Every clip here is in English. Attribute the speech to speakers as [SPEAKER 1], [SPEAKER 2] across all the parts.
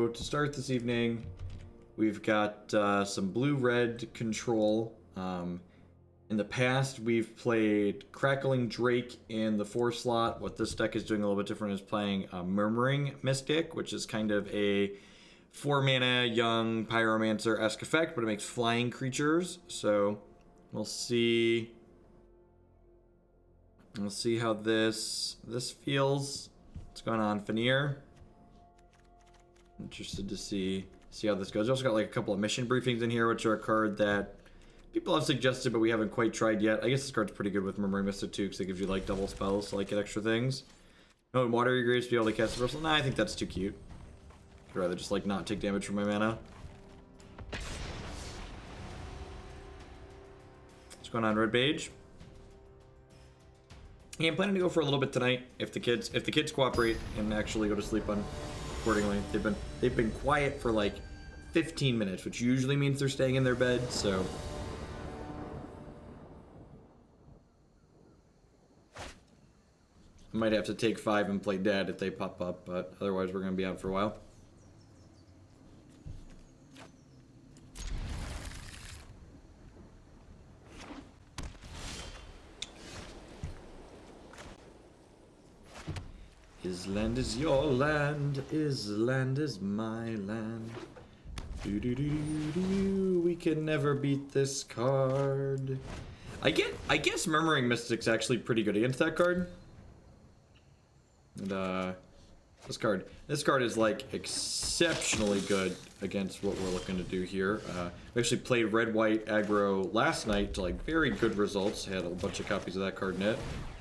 [SPEAKER 1] So to start this evening, we've got some blue-red control. In the past, we've played Crackling Drake in the 4 slot. What this deck is doing a little bit different is playing Murmuring Mystic, which is kind of a 4-mana young Pyromancer-esque effect, but it makes flying creatures. So we'll see. We'll see how this feels. What's going on, Fanir? Interested to see how this goes. We also got like a couple of mission briefings in here, which are a card that people have suggested, but we haven't quite tried yet. I guess this card's pretty good with Murmuring Mystic too, because it gives you like double spells to like get extra things. No, water your graves to be able to cast Dispersal. Nah, I think that's too cute. I'd rather just like not take damage from my mana. What's going on, Red Beige? Yeah, I'm planning to go for a little bit tonight if the kids cooperate and actually go to sleep on accordingly. They've been quiet for like 15 minutes, which usually means they're staying in their bed, so I might have to take 5 and play Dad if they pop up, but otherwise we're gonna be out for a while. Island is your land, Island is my land. Do do do do do. We can never beat this card. I guess Murmuring Mystic's actually pretty good against that card. And this card is like exceptionally good against what we're looking to do here. We actually played red-white aggro last night to like very good results. Had a bunch of copies of that card in it.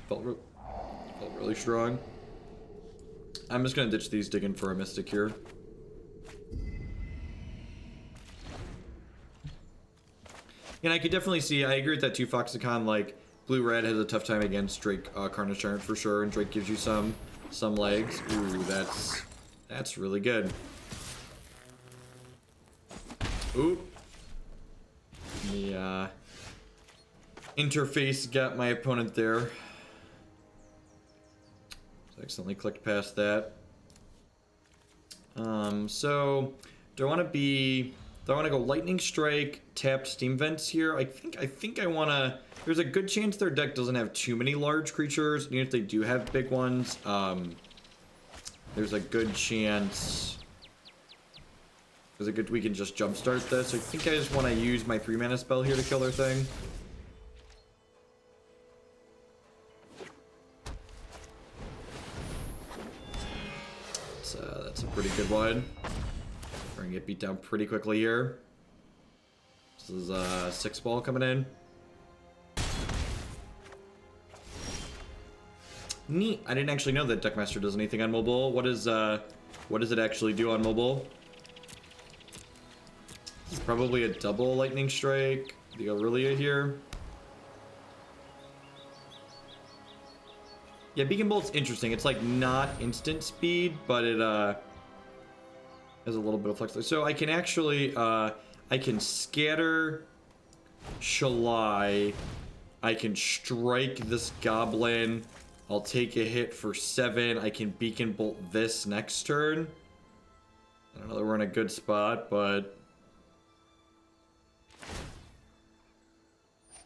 [SPEAKER 1] Felt really strong. I'm just gonna ditch these, dig in for a Mystic here. And I could definitely see, I agree with that too, Foxicon, like, blue-red has a tough time against Drake Carnage Giant for sure, and Drake gives you some legs. Ooh, that's really good. Ooh. The interface got my opponent there. Accidentally clicked past that. So do I want to go Lightning Strike, tapped Steam Vents here? I think I want to. There's a good chance their deck doesn't have too many large creatures, even if they do have big ones. There's a good chance. We can just jumpstart this. I think I just want to use my 3-mana spell here to kill their thing. That's a pretty good one. We're gonna get beat down pretty quickly here. This is 6-ball coming in. Neat. I didn't actually know that Deckmaster does anything on mobile. What does it actually do on mobile? This is probably a double Lightning Strike. The Aurelia here. Yeah, Beacon Bolt's interesting. It's like not instant speed, but it has a little bit of flexibility. So I can actually I can scatter Shalai. I can strike this goblin. I'll take a hit for 7. I can Beacon Bolt this next turn. I don't know that we're in a good spot, but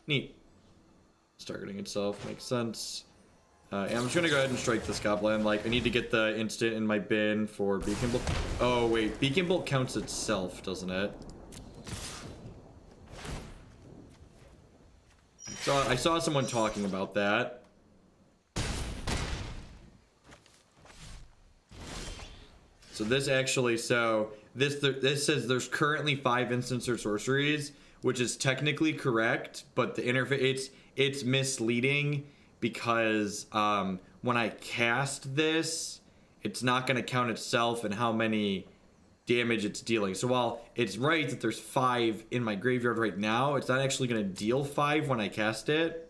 [SPEAKER 1] neat. It's targeting itself, makes sense. Yeah, I'm just gonna go ahead and strike this goblin. Like, I need to get the instant in my bin for Beacon Bolt. Oh wait, Beacon Bolt counts itself, doesn't it? I saw someone talking about that. So this actually, this says there's currently 5 instants or sorceries, which is technically correct, but the interface it's misleading. Because when I cast this, it's not going to count itself and how many damage it's dealing. So while it's right that there's 5 in my graveyard right now, it's not actually going to deal 5 when I cast it.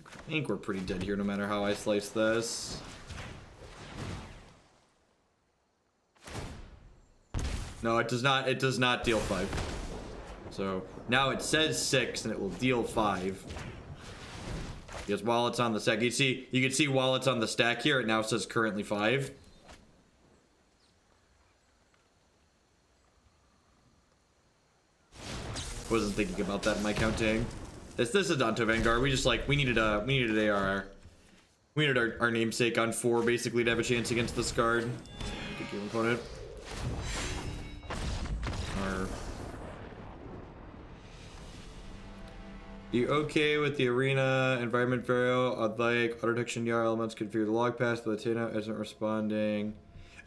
[SPEAKER 1] I think we're pretty dead here no matter how I slice this. No, it does not deal 5. So now it says 6 and it will deal 5. Because while it's on the stack, you can see while it's on the stack here, it now says currently 5. Wasn't thinking about that in my counting. This is Danto Vanguard. We just like we needed ARR. We needed our namesake on 4 basically to have a chance against this card. Good game opponent. You okay with the arena environment variable? I'd like auto detection YAR elements configure the log pass, but the Tano isn't responding.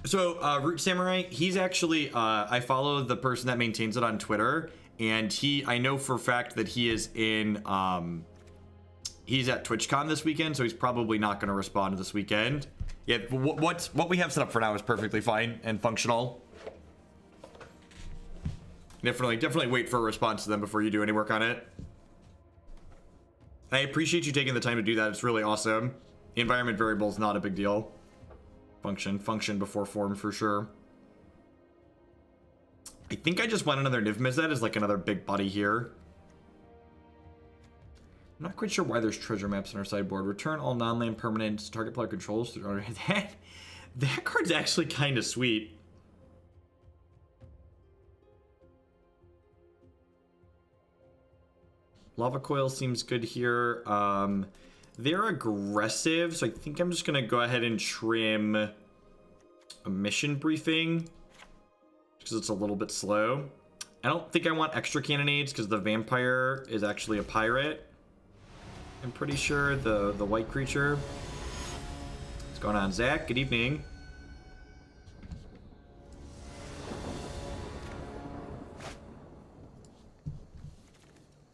[SPEAKER 1] So Root Samurai, he's actually I follow the person that maintains it on Twitter, and I know for a fact that he is in he's at TwitchCon this weekend, so he's probably not going to respond this weekend. Yeah, what we have set up for now is perfectly fine and functional. Definitely wait for a response to them before you do any work on it. I appreciate you taking the time to do that. It's really awesome. The environment variable is not a big deal. Function before form for sure. I think I just want another Niv-Mizzet as like another big buddy here. I'm not quite sure why there's treasure maps on our sideboard. Return all non-land permanents target player controls through that card's actually kind of sweet. Lava Coil seems good here. They're aggressive, so I think I'm just gonna go ahead and trim a mission briefing because it's a little bit slow. I don't think I want extra cannonades because the vampire is actually a pirate. I'm pretty sure the white creature. What's going on, Zach? Good evening.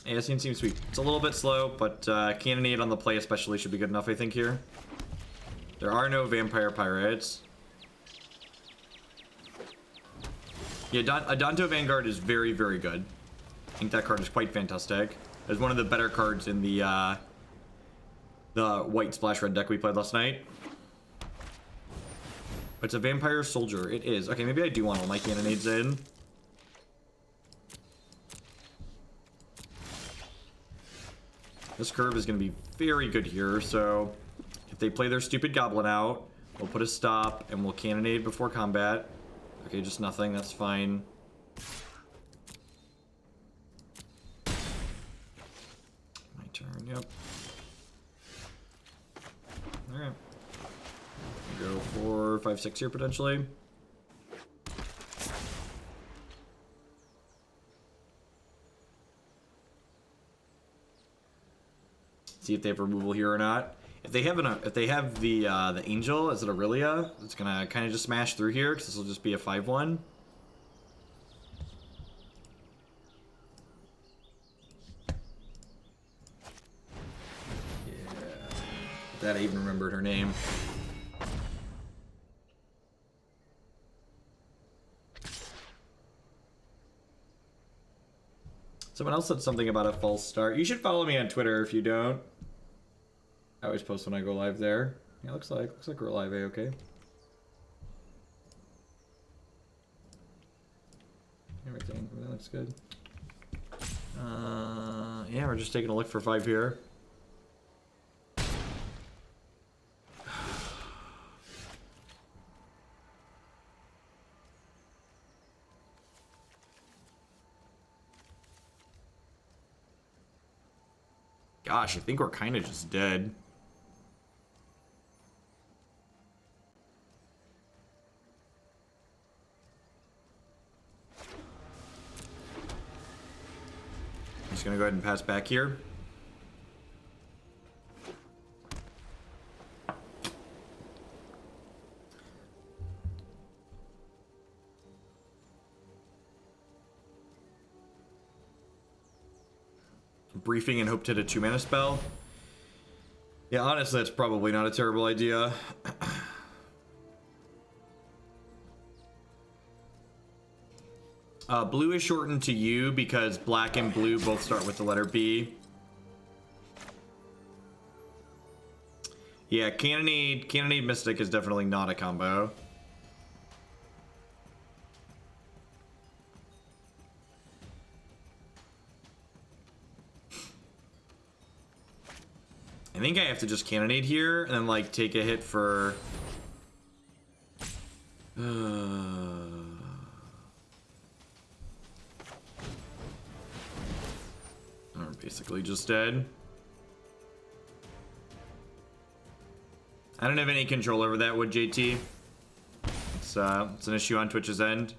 [SPEAKER 1] Yeah, this seems sweet. It's a little bit slow, but Cannonade on the play especially should be good enough, I think, here. There are no vampire pirates. Yeah, Adanto Vanguard is very, very good. I think that card is quite fantastic. It's one of the better cards in the white splash red deck we played last night. It's a vampire soldier. It is. Okay, maybe I do want all my Cannonades in. This curve is going to be very good here, so if they play their stupid goblin out, we'll put a stop and we'll cannonade before combat. Okay, just nothing, that's fine. My turn, yep. Alright. Go 4, 5, 6 here potentially. See if they have removal here or not. If they have the angel as an Aurelia, it's gonna kind of just smash through here because this will just be a 5/1. Yeah, that I even remembered her name. Someone else said something about a false start. You should follow me on Twitter if you don't. I always post when I go live there. Yeah, looks like we're live A-okay. Everything looks good. Yeah, we're just taking a look for 5 here. Gosh, I think we're kind of just dead. I'm just gonna go ahead and pass back here. Briefing and hope to hit a 2-mana spell. Yeah, honestly, that's probably not a terrible idea. Blue is shortened to U because black and blue both start with the letter B. Yeah, Cannonade Mystic is definitely not a combo. And think I have to just Cannonade here and then like take a hit for... We're basically just dead. I don't have any control over that with JT. It's an issue on Twitch's end.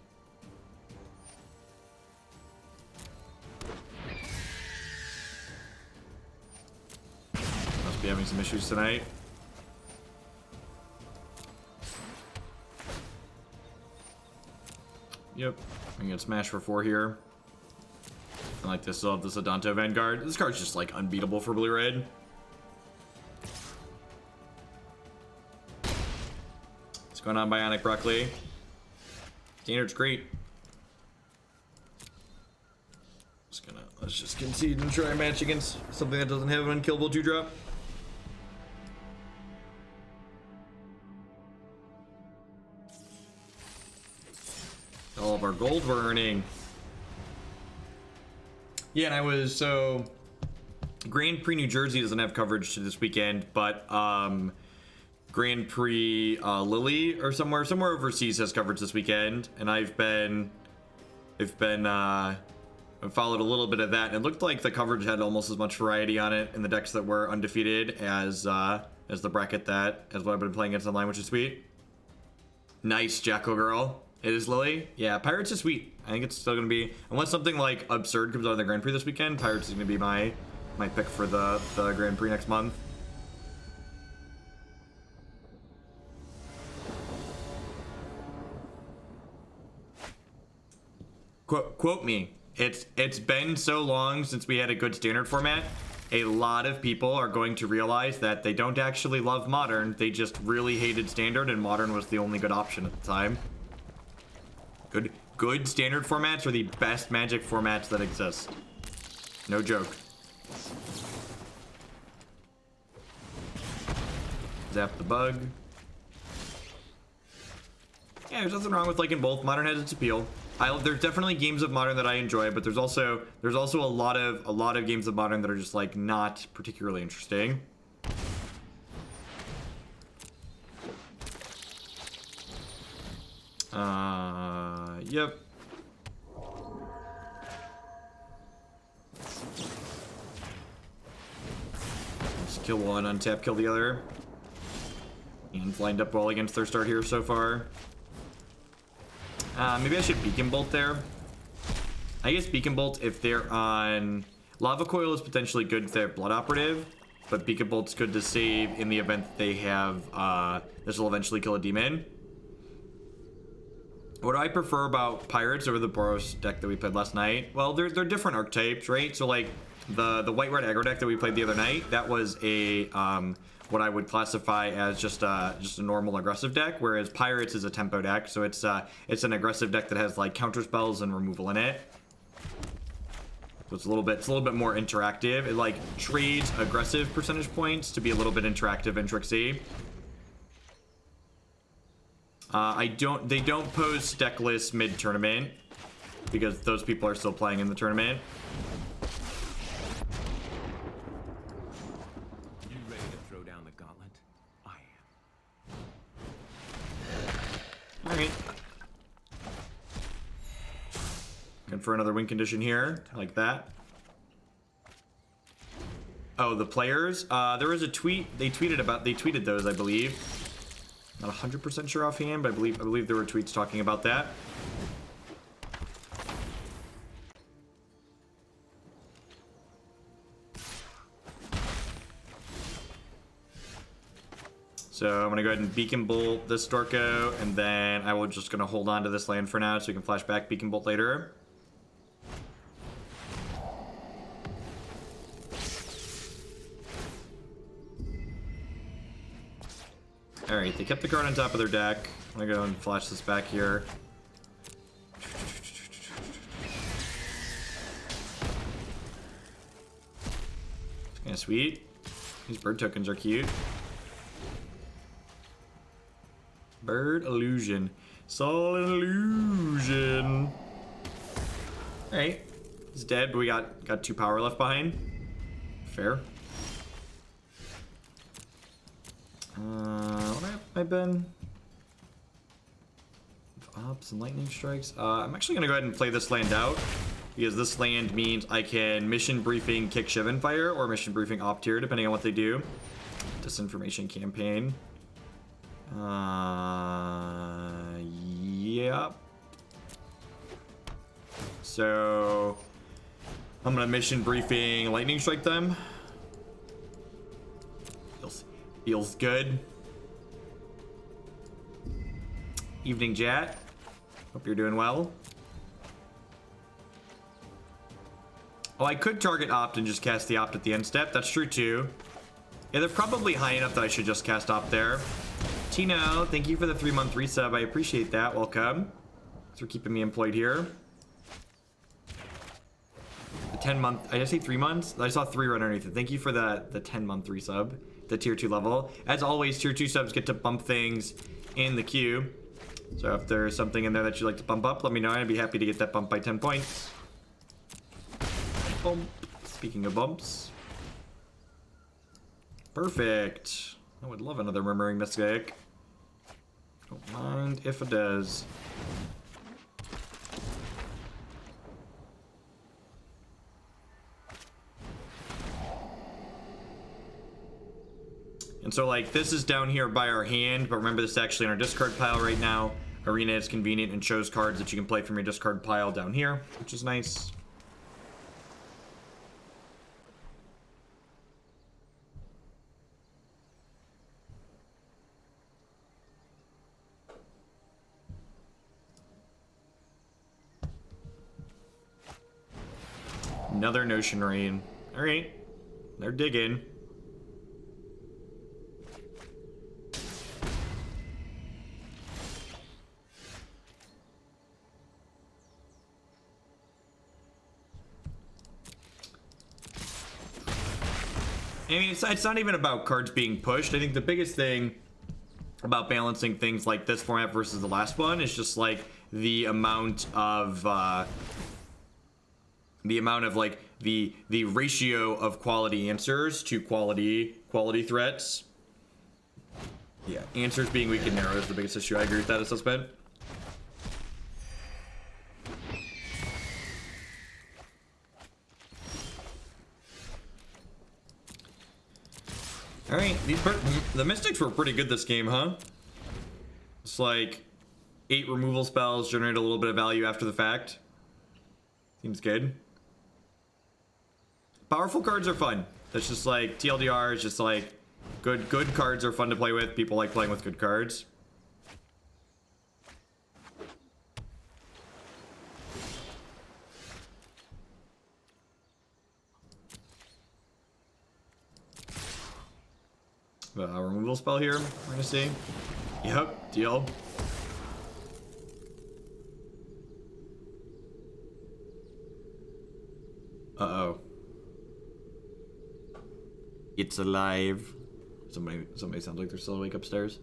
[SPEAKER 1] Must be having some issues tonight. Yep, we can smash for 4 here. I like this. Still have this Adanto Vanguard. This card's just like unbeatable for blue red. What's going on, Bionic Broccoli? Standard's great. Let's just concede and try a match against something that doesn't have an unkillable 2-drop. All of our gold we're earning. Yeah, and I was so Grand Prix New Jersey doesn't have coverage to this weekend, but Grand Prix Lily or somewhere overseas has coverage this weekend, and I've followed a little bit of that, and it looked like the coverage had almost as much variety on it in the decks that were undefeated as the bracket as what I've been playing against online, which is sweet. Nice, Jacko girl. It is Lily. Yeah, Pirates is sweet. I think it's still gonna be, unless something like absurd comes out of the Grand Prix this weekend, Pirates is gonna be my pick for the Grand Prix next month. Quote me. It's been so long since we had a good standard format. A lot of people are going to realize that they don't actually love Modern. They just really hated Standard, and Modern was the only good option at the time. Good Standard formats are the best Magic formats that exist. No joke. Zap the bug. Yeah, there's nothing wrong with liking both. Modern has its appeal. There's definitely games of Modern that I enjoy, but there's also a lot of games of Modern that are just like not particularly interesting. Yep. Just kill one, untap, kill the other. And lined up well against their start here so far. Maybe I should Beacon Bolt there. I guess Beacon Bolt if they're on... Lava Coil is potentially good if they're Blood Operative, but Beacon Bolt's good to save in the event that they have... this will eventually kill a demon. What do I prefer about Pirates over the Boros deck that we played last night? Well, they're different archetypes, right? So like the white-red aggro deck that we played the other night, that was a... what I would classify as just a normal aggressive deck, whereas Pirates is a tempo deck, so it's an aggressive deck that has like counter spells and removal in it. So it's a little bit more interactive. It like trades aggressive percentage points to be a little bit interactive in Trixie. They don't post deck lists mid-tournament because those people are still playing in the tournament. Alright. Good for another win condition here, like that. Oh, the players? There was a tweet, they tweeted those, I believe. Not 100% sure offhand, but I believe there were tweets talking about that. So I'm gonna go ahead and Beacon Bolt this Storko, and then I will just gonna hold on to this land for now so we can flash back Beacon Bolt later. Alright, they kept the card on top of their deck. I'm gonna go and flash this back here. It's kinda sweet. These bird tokens are cute. Bird illusion. Solid illusion. Alright. He's dead, but we got 2 power left behind. Fair. What have I been? Ops and lightning strikes. I'm actually gonna go ahead and play this land out, because this land means I can mission briefing kick Shivan Fire or mission briefing op tier, depending on what they do. Disinformation campaign. Yep. So I'm gonna mission briefing lightning strike them. Feels good. Evening, Jat. Hope you're doing well. Oh, I could target Opt and just cast the Opt at the end step. That's true, too. Yeah, they're probably high enough that I should just cast Opt there. Tino, thank you for the 3-month resub. I appreciate that. Welcome. Thanks for keeping me employed here. The 10-month... I just say 3 months? I saw 3 right underneath it. Thank you for the 10-month resub. The tier 2 level. As always, tier 2 subs get to bump things in the queue. So if there's something in there that you'd like to bump up, let me know. I'd be happy to get that bump by 10 points. Bump. Speaking of bumps. Perfect. I would love another Murmuring Mystic. Don't mind if it does. And so, like, this is down here by our hand, but remember this is actually in our discard pile right now. Arena is convenient and shows cards that you can play from your discard pile down here, which is nice. Another Notion Rain. Alright. They're digging. I mean, it's not even about cards being pushed. I think the biggest thing about balancing things like this format versus the last one is just like the amount of like the ratio of quality answers to quality threats. Yeah, answers being weak and narrow is the biggest issue. I agree with that assessment. All right, the Mystics were pretty good this game, huh? It's like 8 removal spells, generate a little bit of value after the fact. Seems good. Powerful cards are fun. That's just like TLDR is just like good cards are fun to play with. People like playing with good cards. Removal spell here, we're gonna see. Yep, deal. Uh-oh. It's alive. Somebody sounds like they're still awake upstairs.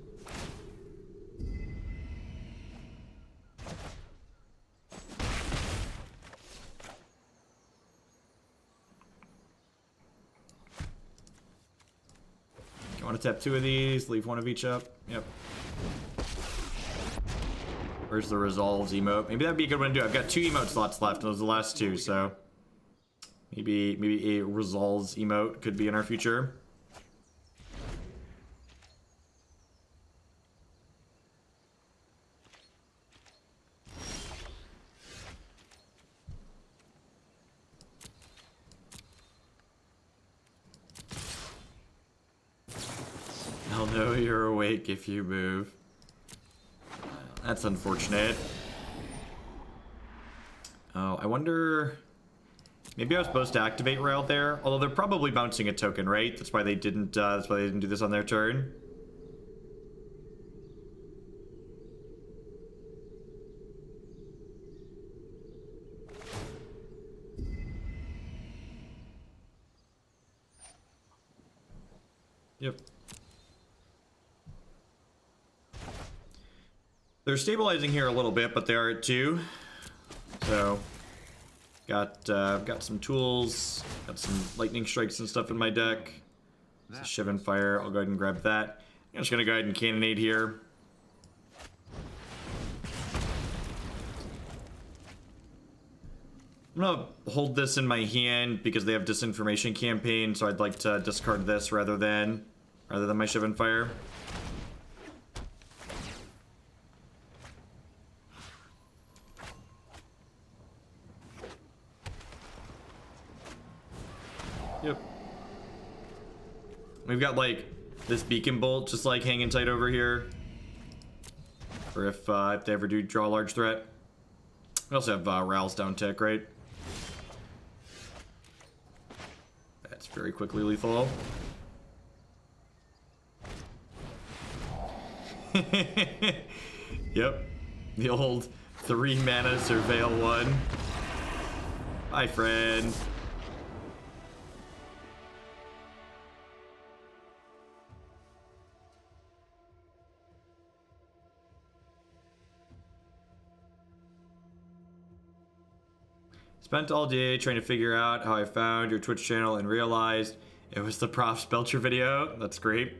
[SPEAKER 1] You want to tap 2 of these, leave 1 of each up. Yep. Where's the Resolves emote? Maybe that'd be a good one to do. I've got 2 emote slots left. Those are the last 2, so maybe a Resolves emote could be in our future. I'll know you're awake if you move. That's unfortunate. Oh, I wonder... Maybe I was supposed to activate Rail there, although they're probably bouncing a token, right? That's why they didn't do this on their turn. Yep. They're stabilizing here a little bit, but they are at 2. So got some tools, got some lightning strikes and stuff in my deck. It's a Shivan Fire. I'll go ahead and grab that. I'm just gonna go ahead and Cannonade here. I'm gonna hold this in my hand because they have Disinformation Campaign, so I'd like to discard this rather than my Shivan Fire. Yep. We've got like this Beacon Bolt just like hanging tight over here, or if they ever do draw a large threat. We also have Ral's down tick, right? That's very quickly lethal. Yep, the old 3 mana Surveil 1. Hi, friend. Spent all day trying to figure out how I found your Twitch channel and realized it was the Prof Spelcher video. That's great.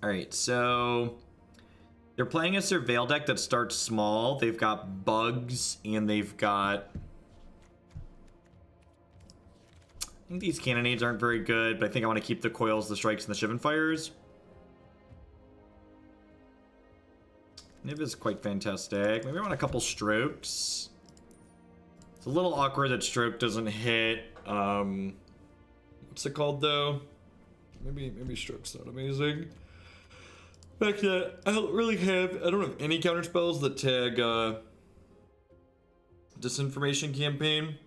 [SPEAKER 1] Alright, so they're playing a Surveil deck that starts small. They've got bugs and they've got... I think these Cannonades aren't very good, but I think I want to keep the Coils, the Strikes, and the Shivan Fires. Niv is quite fantastic. Maybe I want a couple Strokes. It's a little awkward that Stroke doesn't hit. What's it called though? Maybe Stroke's not amazing. In fact, I don't have any counter spells that tag Disinformation Campaign.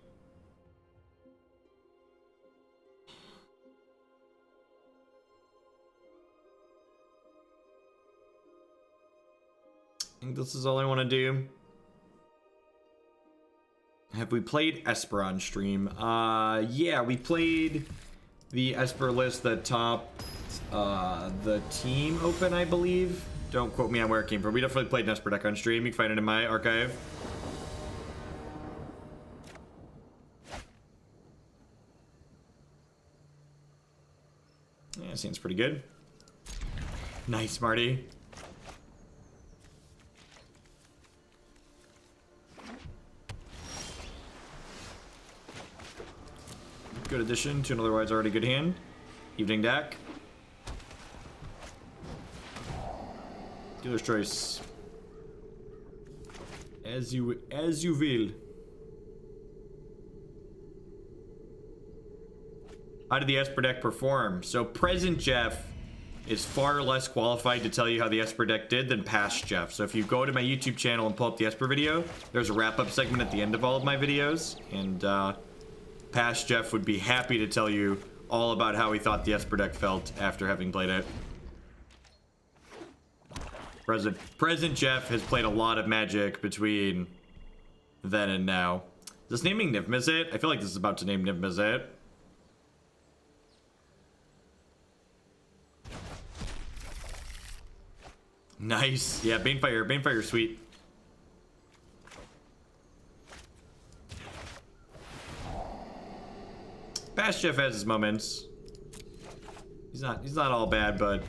[SPEAKER 1] I think this is all I want to do. Have we played Esper on stream? Yeah, we played the Esper list that topped the team open, I believe. Don't quote me on where it came from. We definitely played an Esper deck on stream. You can find it in my archive. Yeah, seems pretty good. Nice, Marty. Good addition to an otherwise already good hand. Evening deck. Dealer's choice. As you will. How did the Esper deck perform? So present Jeff is far less qualified to tell you how the Esper deck did than past Jeff. So if you go to my YouTube channel and pull up the Esper video, there's a wrap-up segment at the end of all of my videos, and past Jeff would be happy to tell you all about how he thought the Esper deck felt after having played it. Present Jeff has played a lot of Magic between then and now. Is this naming Niv-Mizzet? I feel like this is about to name Niv-Mizzet. Nice. Yeah, Banefire, sweet. Past Jeff has his moments. He's not all bad, but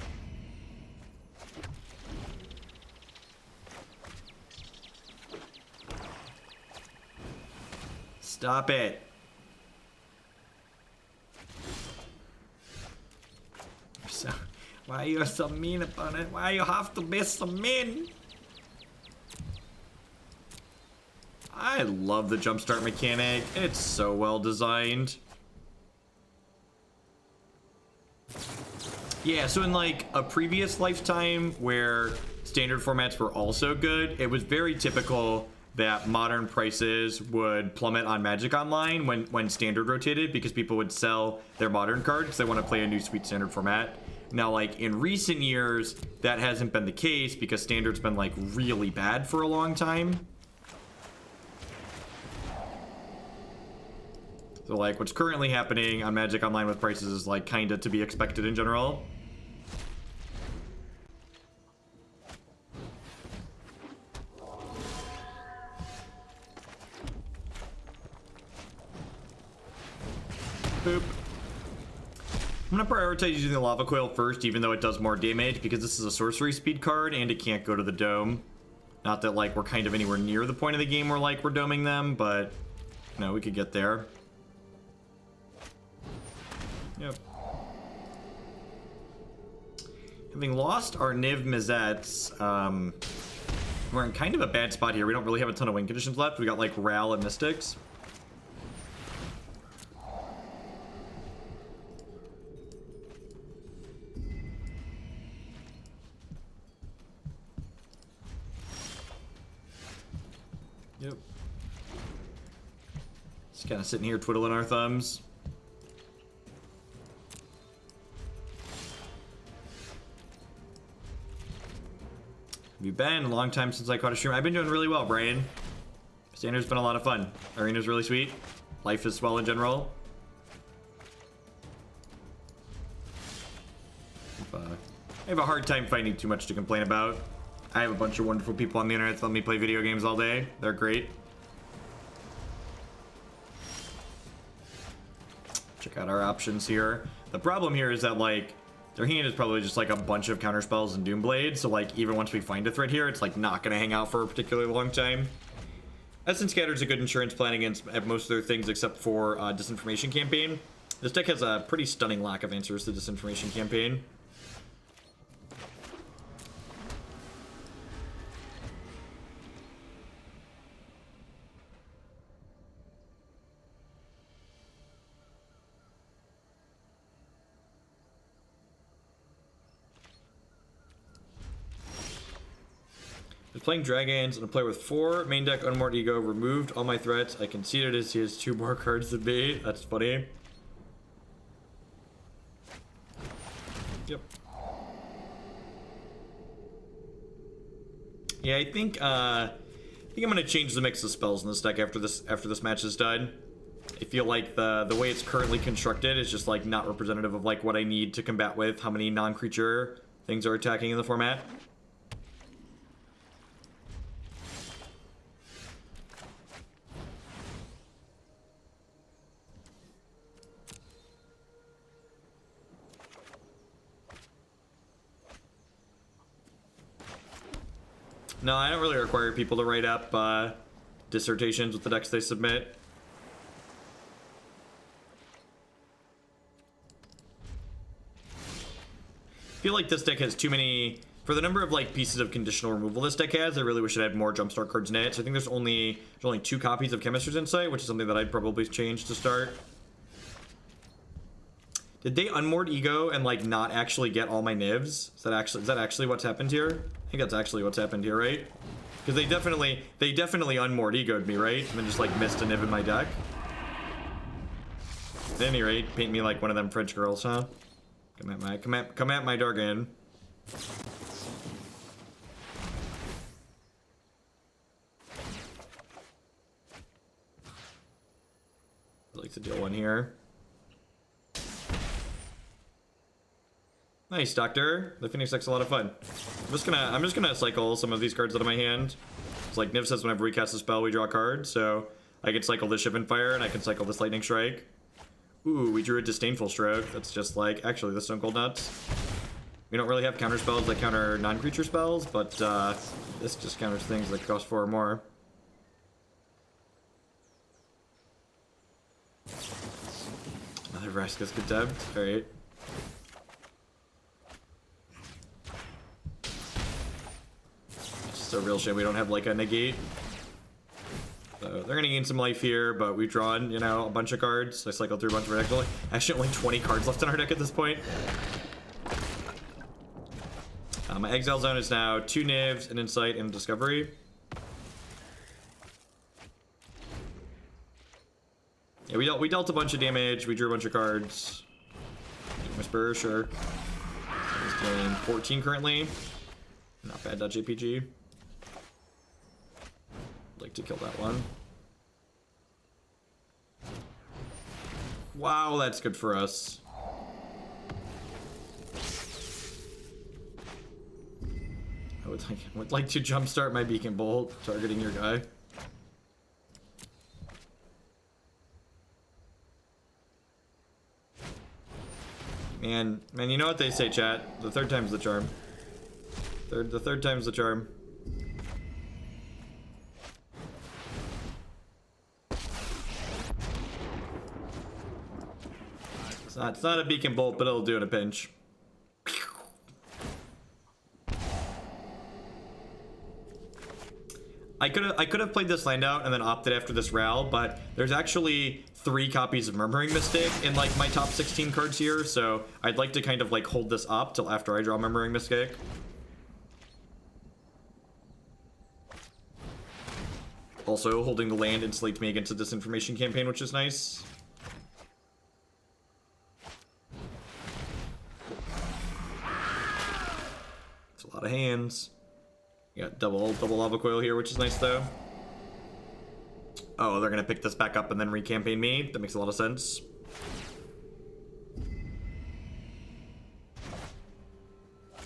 [SPEAKER 1] stop it. So, why are you so mean about it? Why you have to be so mean? I love the jumpstart mechanic. It's so well designed. Yeah, so in like a previous lifetime where standard formats were also good, it was very typical that modern prices would plummet on Magic Online when standard rotated because people would sell their modern cards. They want to play a new sweet standard format. Now, like in recent years, that hasn't been the case because standard's been like really bad for a long time. So like what's currently happening on Magic Online with prices is like kind of to be expected in general. Boop. I'm gonna prioritize using the Lava Coil first, even though it does more damage, because this is a sorcery speed card and it can't go to the dome. Not that like we're kind of anywhere near the point of the game where like we're doming them, but no, we could get there. Yep. Having lost our Niv-Mizzets, we're in kind of a bad spot here. We don't really have a ton of win conditions left. We got like Ral and Mystics. Yep. Just kind of sitting here twiddling our thumbs. Have you been? A long time since I caught a stream. I've been doing really well, Brian. Standard's been a lot of fun. Arena's really sweet. Life is swell in general. I have a hard time finding too much to complain about. I have a bunch of wonderful people on the internet that let me play video games all day. They're great. Check out our options here. The problem here is that, like, their hand is probably just, like, a bunch of counterspells and Doomblade. So, like, even once we find a threat here, it's, like, not going to hang out for a particularly long time. Essence Scatter's a good insurance plan against most of their things except for Disinformation Campaign. This deck has a pretty stunning lack of answers to Disinformation Campaign. Playing dragons and a player with 4 main deck Unmoored Ego removed all my threats. I conceded as he has 2 more cards than me. That's funny. Yep. Yeah, I think I'm gonna change the mix of spells in this deck after this match is done. I feel like the way it's currently constructed is just like not representative of like what I need to combat with how many non-creature things are attacking in the format. No, I don't really require people to write up dissertations with the decks they submit. I feel like this deck has too many... For the number of like pieces of conditional removal this deck has, I really wish it had more jumpstart cards in it. So I think there's only 2 copies of Chemister's Insight, which is something that I'd probably change to start. Did they unmoored Ego and like not actually get all my Nivs? Is that actually what's happened here? I think that's actually what's happened here, right? Because they definitely unmoored Ego'd me, right? And then just like missed a Niv in my deck. At any rate, paint me like one of them French girls, huh? Come at my Dargan. I'd like to deal one here. Nice, Doctor. The Phoenix deck's a lot of fun. I'm just gonna cycle some of these cards out of my hand. It's like Niv says, whenever we cast a spell, we draw a card. So I can cycle this Shivan Fire and I can cycle this Lightning Strike. Ooh, we drew a Disdainful Stroke. That's just like actually the Stone Cold Nuts. We don't really have counter spells that counter non-creature spells, but this just counters things that cost 4 or more. Another Vraska's Contempt. Alright. It's a real shame we don't have like a negate. So they're gonna gain some life here, but we've drawn, you know, a bunch of cards. I cycled through a bunch of our decks. Actually, only 20 cards left in our deck at this point. My exile zone is now 2 Nivs, an Insight, and a Discovery. Yeah, we dealt a bunch of damage. We drew a bunch of cards. Whisper, sure. He's doing 14 currently. Not bad, .jpg. Like to kill that one. Wow, that's good for us. I would like to jumpstart my Beacon Bolt, targeting your guy. And you know what they say, chat? The third time's the charm. The third time's the charm. It's not a beacon bolt, but it'll do in a pinch. I could have played this land out and then opted after this Ral, but there's actually 3 copies of Murmuring Mystic in like my top 16 cards here, so I'd like to kind of like hold this up till after I draw Murmuring Mystic. Also, holding the land insulates me against a disinformation campaign, which is nice. It's a lot of hands. You got double Lava Coil here, which is nice though. Oh, they're gonna pick this back up and then recampaign me. That makes a lot of sense.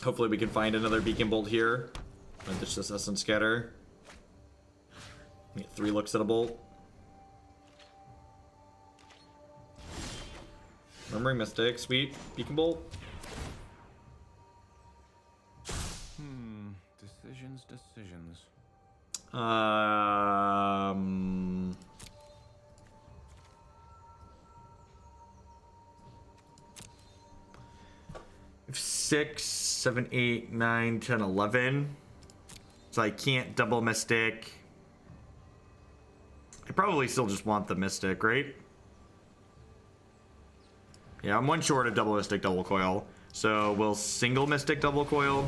[SPEAKER 1] Hopefully we can find another Beacon Bolt here. And ditch this Essence Scatter. Get 3 looks at a bolt. Murmuring Mystic, sweet. Beacon Bolt.
[SPEAKER 2] Decisions.
[SPEAKER 1] 6, 7, 8, 9, 10, 11. So I can't double Mystic. I probably still just want the Mystic, right? Yeah, I'm 1 short of double Mystic, double Coil. So we'll single Mystic, double Coil.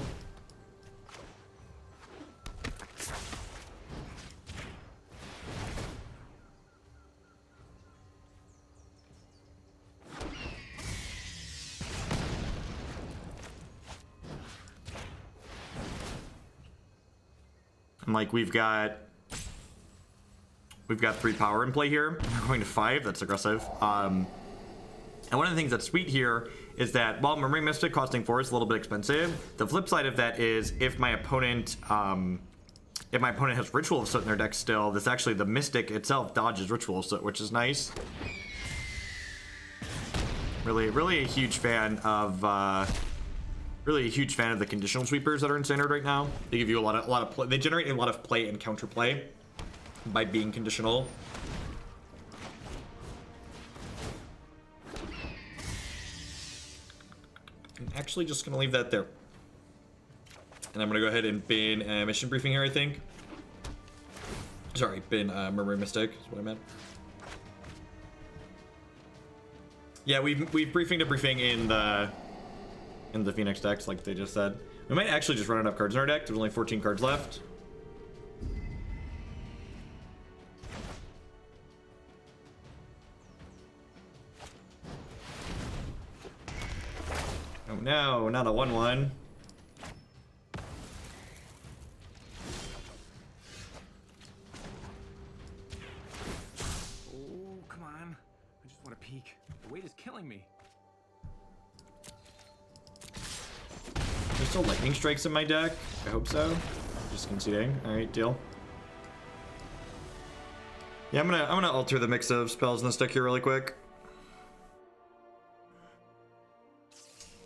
[SPEAKER 1] And like we've got 3 power in play here. We're going to 5. That's aggressive. And one of the things that's sweet here is that while Murmuring Mystic costing 4 is a little bit expensive, the flip side of that is if my opponent has Ritual of Soot in their deck still, this actually the Mystic itself dodges Ritual of Soot, which is nice. Really a huge fan of the conditional sweepers that are in standard right now. They give you a lot of play. They generate a lot of play and counterplay by being conditional. I'm actually just gonna leave that there, and I'm gonna go ahead and bin mission briefing here. I think. Sorry, bin Murmuring Mystic is what I meant. Yeah, we've briefing to briefing in the Phoenix decks, like they just said. We might actually just run enough cards in our deck. There's only 14 cards left. Oh no, not a 1/1.
[SPEAKER 2] Oh, come on. I just want to peek. The weight is killing me.
[SPEAKER 1] There's still lightning strikes in my deck. I hope so. Just conceding. All right, deal. Yeah, I'm gonna alter the mix of spells in this deck here really quick.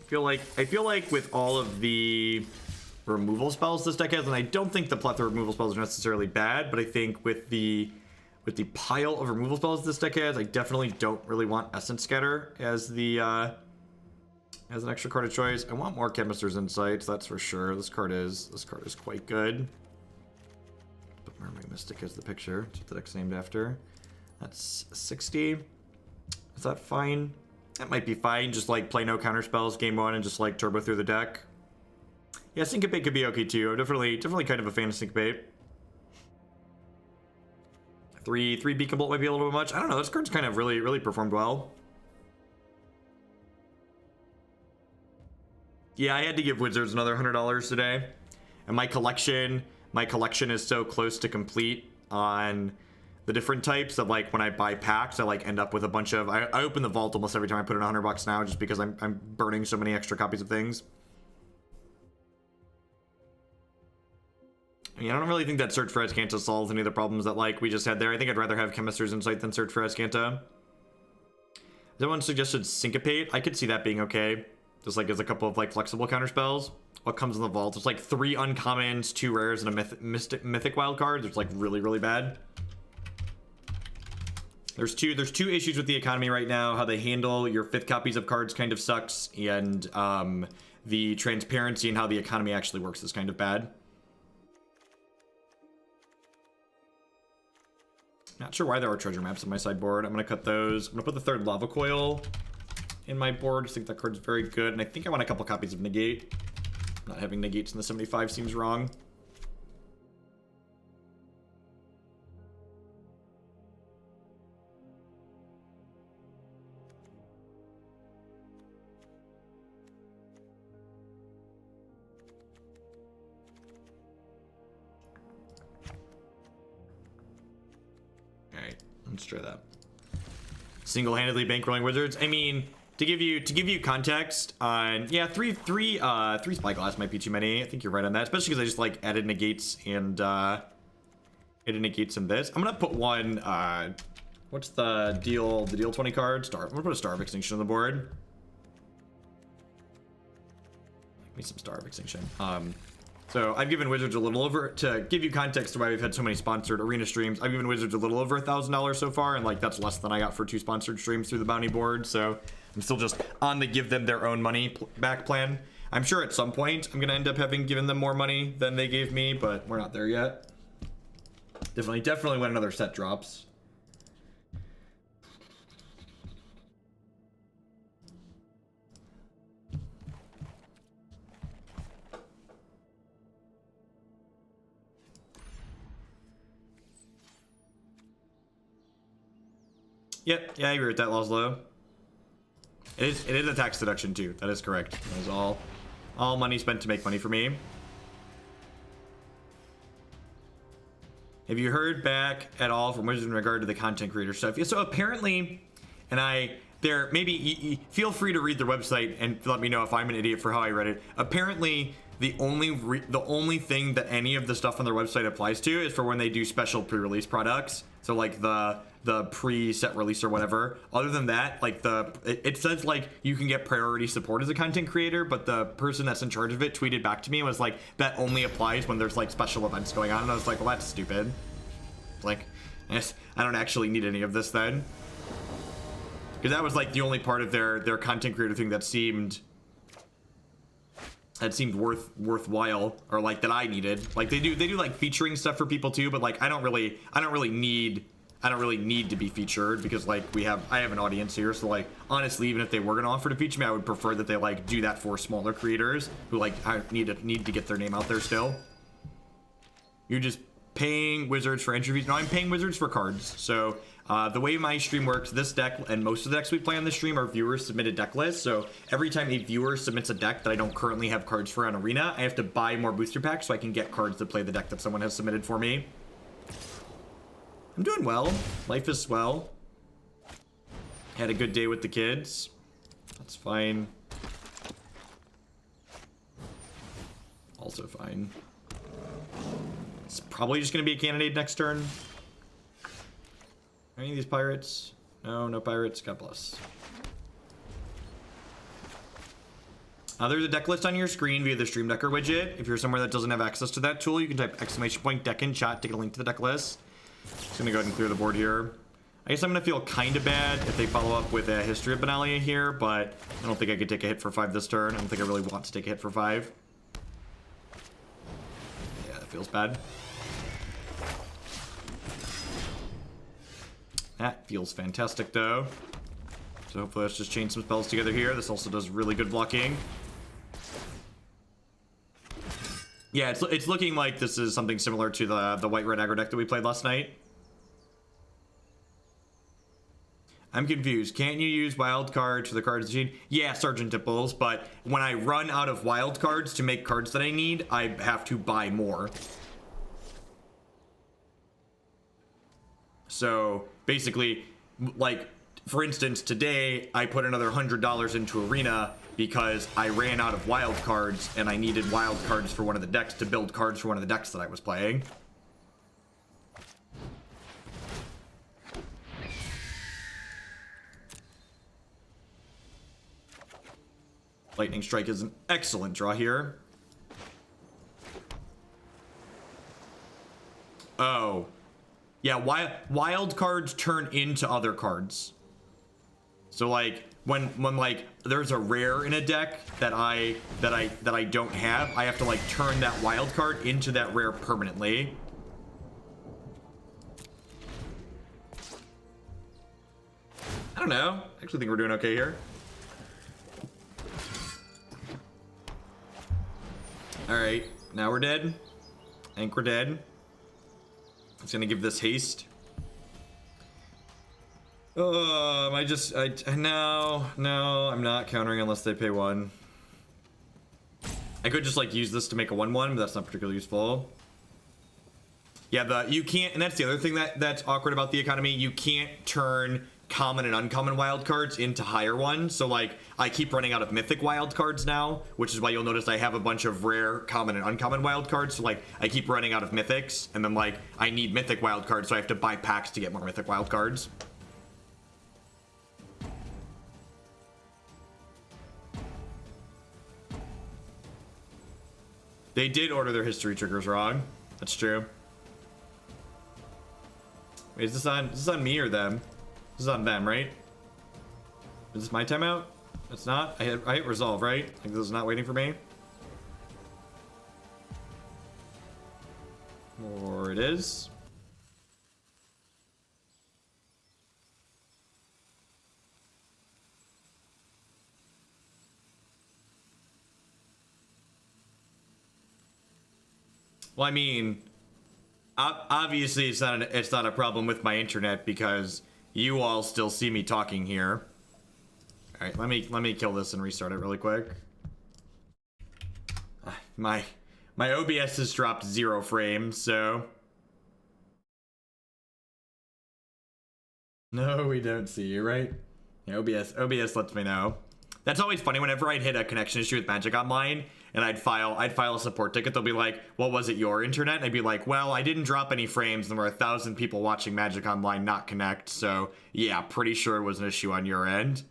[SPEAKER 1] I feel like with all of the removal spells this deck has, and I don't think the plethora of removal spells are necessarily bad, but I think with the pile of removal spells this deck has, I definitely don't really want Essence Scatter as the as an extra card of choice. I want more Chemister's Insights, that's for sure. This card is quite good. But Murmuring Mystic is the picture. That's what the deck's named after. That's 60. Is that fine? That might be fine. Just like play no counter spells game 1 and just like turbo through the deck. Yeah, Syncopate could be okay too. I'm definitely kind of a fan of Syncopate. 3 Beacon Bolt might be a little bit much. I don't know. This card's kind of really performed well. Yeah, I had to give Wizards another $100 today, and my collection is so close to complete on the different types that like when I buy packs, I like end up with a bunch of. I open the vault almost every time I put in $100 now, just because I'm burning so many extra copies of things. I mean, I don't really think that Search for Azcanta solves any of the problems that like we just had there. I think I'd rather have Chemister's Insight than Search for Azcanta. Someone suggested Syncopate. I could see that being okay. Just like as a couple of like flexible counter spells. What comes in the vault? There's like 3 uncommons, 2 rares, and a mythic wild card. It's like really, really bad. There's two issues with the economy right now. How they handle your 5th copies of cards kind of sucks, and the transparency and how the economy actually works is kind of bad. Not sure why there are treasure maps on my sideboard. I'm gonna cut those. I'm gonna put the 3rd Lava Coil in my board. I think that card's very good, and I think I want a couple copies of Negate. Not having Negates in the 75 seems wrong. Let's try that. Single-handedly bankrolling Wizards. I mean, to give you context on, yeah, three Spyglass might be too many. I think you're right on that, especially because I just like added negates and added negates in this. I'm gonna put one. What's the deal? The deal 20 card. I'm gonna put a Star of Extinction on the board. Give me some Star of Extinction. So I've given Wizards a little over, to give you context to why we've had so many sponsored arena streams, I've given Wizards a little over $1,000 so far, and like that's less than I got for 2 sponsored streams through the bounty board, so I'm still just on the give them their own money back plan. I'm sure at some point I'm gonna end up having given them more money than they gave me, but we're not there yet. Definitely when another set drops. Yep, yeah, I agree with that, Loslow. It is a tax deduction too. That is correct. That is all money spent to make money for me. Have you heard back at all from Wizards in regard to the content creator stuff? Yeah, so apparently, and maybe feel free to read their website and let me know if I'm an idiot for how I read it. Apparently, the only thing that any of the stuff on their website applies to is for when they do special pre-release products. So like the pre-set release or whatever. Other than that, like it says like you can get priority support as a content creator, but the person that's in charge of it tweeted back to me and was like, that only applies when there's like special events going on. And I was like, well, that's stupid. Like, I don't actually need any of this then. Because that was like the only part of their content creator thing that seemed worthwhile, or like that I needed. Like they do like featuring stuff for people too, but like I don't really need to be featured because like I have an audience here, so like honestly, even if they were gonna offer to feature me, I would prefer that they like do that for smaller creators who like need to get their name out there still. You're just paying Wizards for interviews. No, I'm paying Wizards for cards. So the way my stream works, this deck and most of the decks we play on this stream are viewer submitted deck lists. So every time a viewer submits a deck that I don't currently have cards for on Arena, I have to buy more booster packs so I can get cards that play the deck that someone has submitted for me. I'm doing well. Life is swell. Had a good day with the kids. That's fine. Also fine. It's probably just going to be a Cannonade next turn. Are any of these pirates? No pirates. God bless. There's a deck list on your screen via the Stream Decker widget. If you're somewhere that doesn't have access to that tool, you can type !deck in chat to get a link to the deck list. Just gonna go ahead and clear the board here. I guess I'm gonna feel kind of bad if they follow up with a History of Benalia here, but I don't think I could take a hit for 5 this turn. I don't think I really want to take a hit for 5. Yeah, that feels bad. That feels fantastic though. So hopefully let's just chain some spells together here. This also does really good blocking. Yeah, it's looking like this is something similar to the white-red aggro deck that we played last night. I'm confused. Can't you use wild cards for the cards machine? Yeah, Sergeant Dipples, but when I run out of wild cards to make cards that I need, I have to buy more. So basically, like, for instance, today I put another $100 into Arena because I ran out of wild cards and I needed wild cards for one of the decks to build cards for one of the decks that I was playing. Lightning Strike is an excellent draw here. Oh. Yeah, wild cards turn into other cards. So like when like there's a rare in a deck that I don't have, I have to like turn that wild card into that rare permanently. I don't know. I actually think we're doing okay here. Alright, now we're dead. I think we're dead. It's gonna give this haste. No, I'm not countering unless they pay 1. I could just like use this to make a 1/1, but that's not particularly useful. Yeah, you can't, and that's the other thing that's awkward about the economy. You can't turn common and uncommon wild cards into higher ones. So like I keep running out of mythic wild cards now, which is why you'll notice I have a bunch of rare, common, and uncommon wild cards. So like I keep running out of mythics, and then like I need mythic wild cards, so I have to buy packs to get more mythic wild cards. They did order their history triggers wrong. That's true. Wait, is this on me or them? This is on them, right? Is this my timeout? It's not? I hit resolve, right? Like this is not waiting for me? Or it is? Well, I mean, obviously it's not a problem with my internet because you all still see me talking here. All right, let me kill this and restart it really quick. My OBS has dropped 0 frames, so no, we don't see you, right? Yeah, OBS lets me know. That's always funny. Whenever I'd hit a connection issue with Magic Online and I'd file a support ticket, they'll be like, "Well, was it your internet?" And I'd be like, "Well, I didn't drop any frames, and there were 1,000 people watching Magic Online not connect, so yeah, pretty sure it was an issue on your end."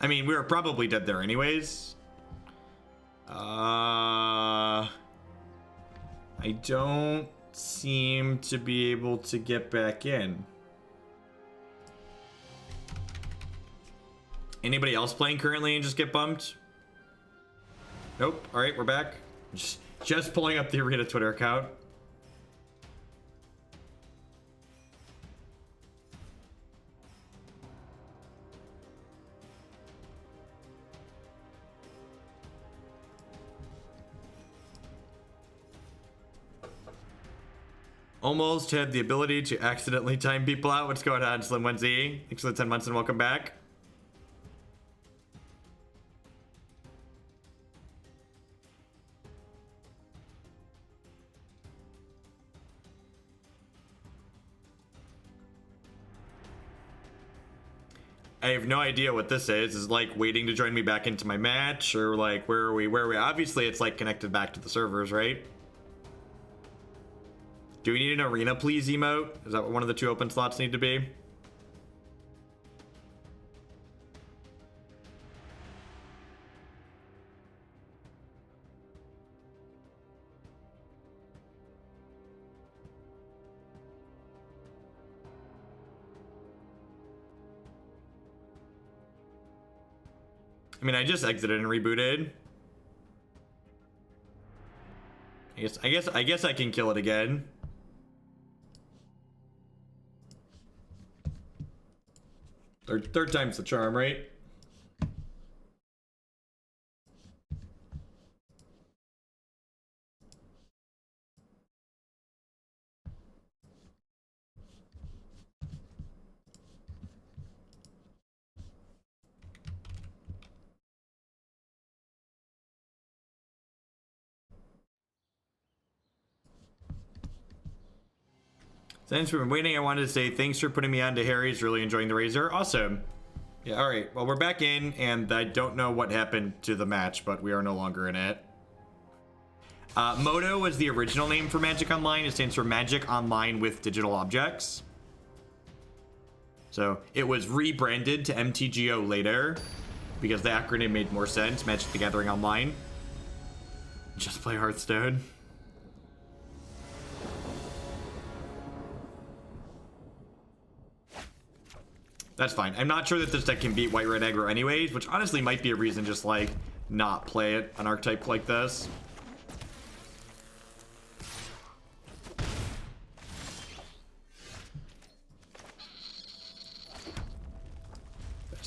[SPEAKER 1] I mean, we were probably dead there anyways. I don't seem to be able to get back in. Anybody else playing currently and just get bumped? Nope. All right, we're back. Just pulling up the Arena Twitter account. Almost had the ability to accidentally time people out. What's going on, Slim 1Z? Thanks for the 10 months and welcome back. I have no idea what this is. Is like waiting to join me back into my match, or like where are we? Obviously, it's like connected back to the servers, right? Do we need an arena please emote? Is that what one of the 2 open slots need to be? I mean, I just exited and rebooted. I guess I can kill it again. Third time's the charm, right? Thanks for waiting. I wanted to say thanks for putting me on to Harry's. Really enjoying the Razor. Awesome. Yeah, alright. Well, we're back in, and I don't know what happened to the match, but we are no longer in it. Moto was the original name for Magic Online. It stands for Magic Online with Digital Objects. So it was rebranded to MTGO later because the acronym made more sense. Magic the Gathering Online. Just play Hearthstone. That's fine. I'm not sure that this deck can beat White Red Aggro anyways, which honestly might be a reason just like not play it an archetype like this.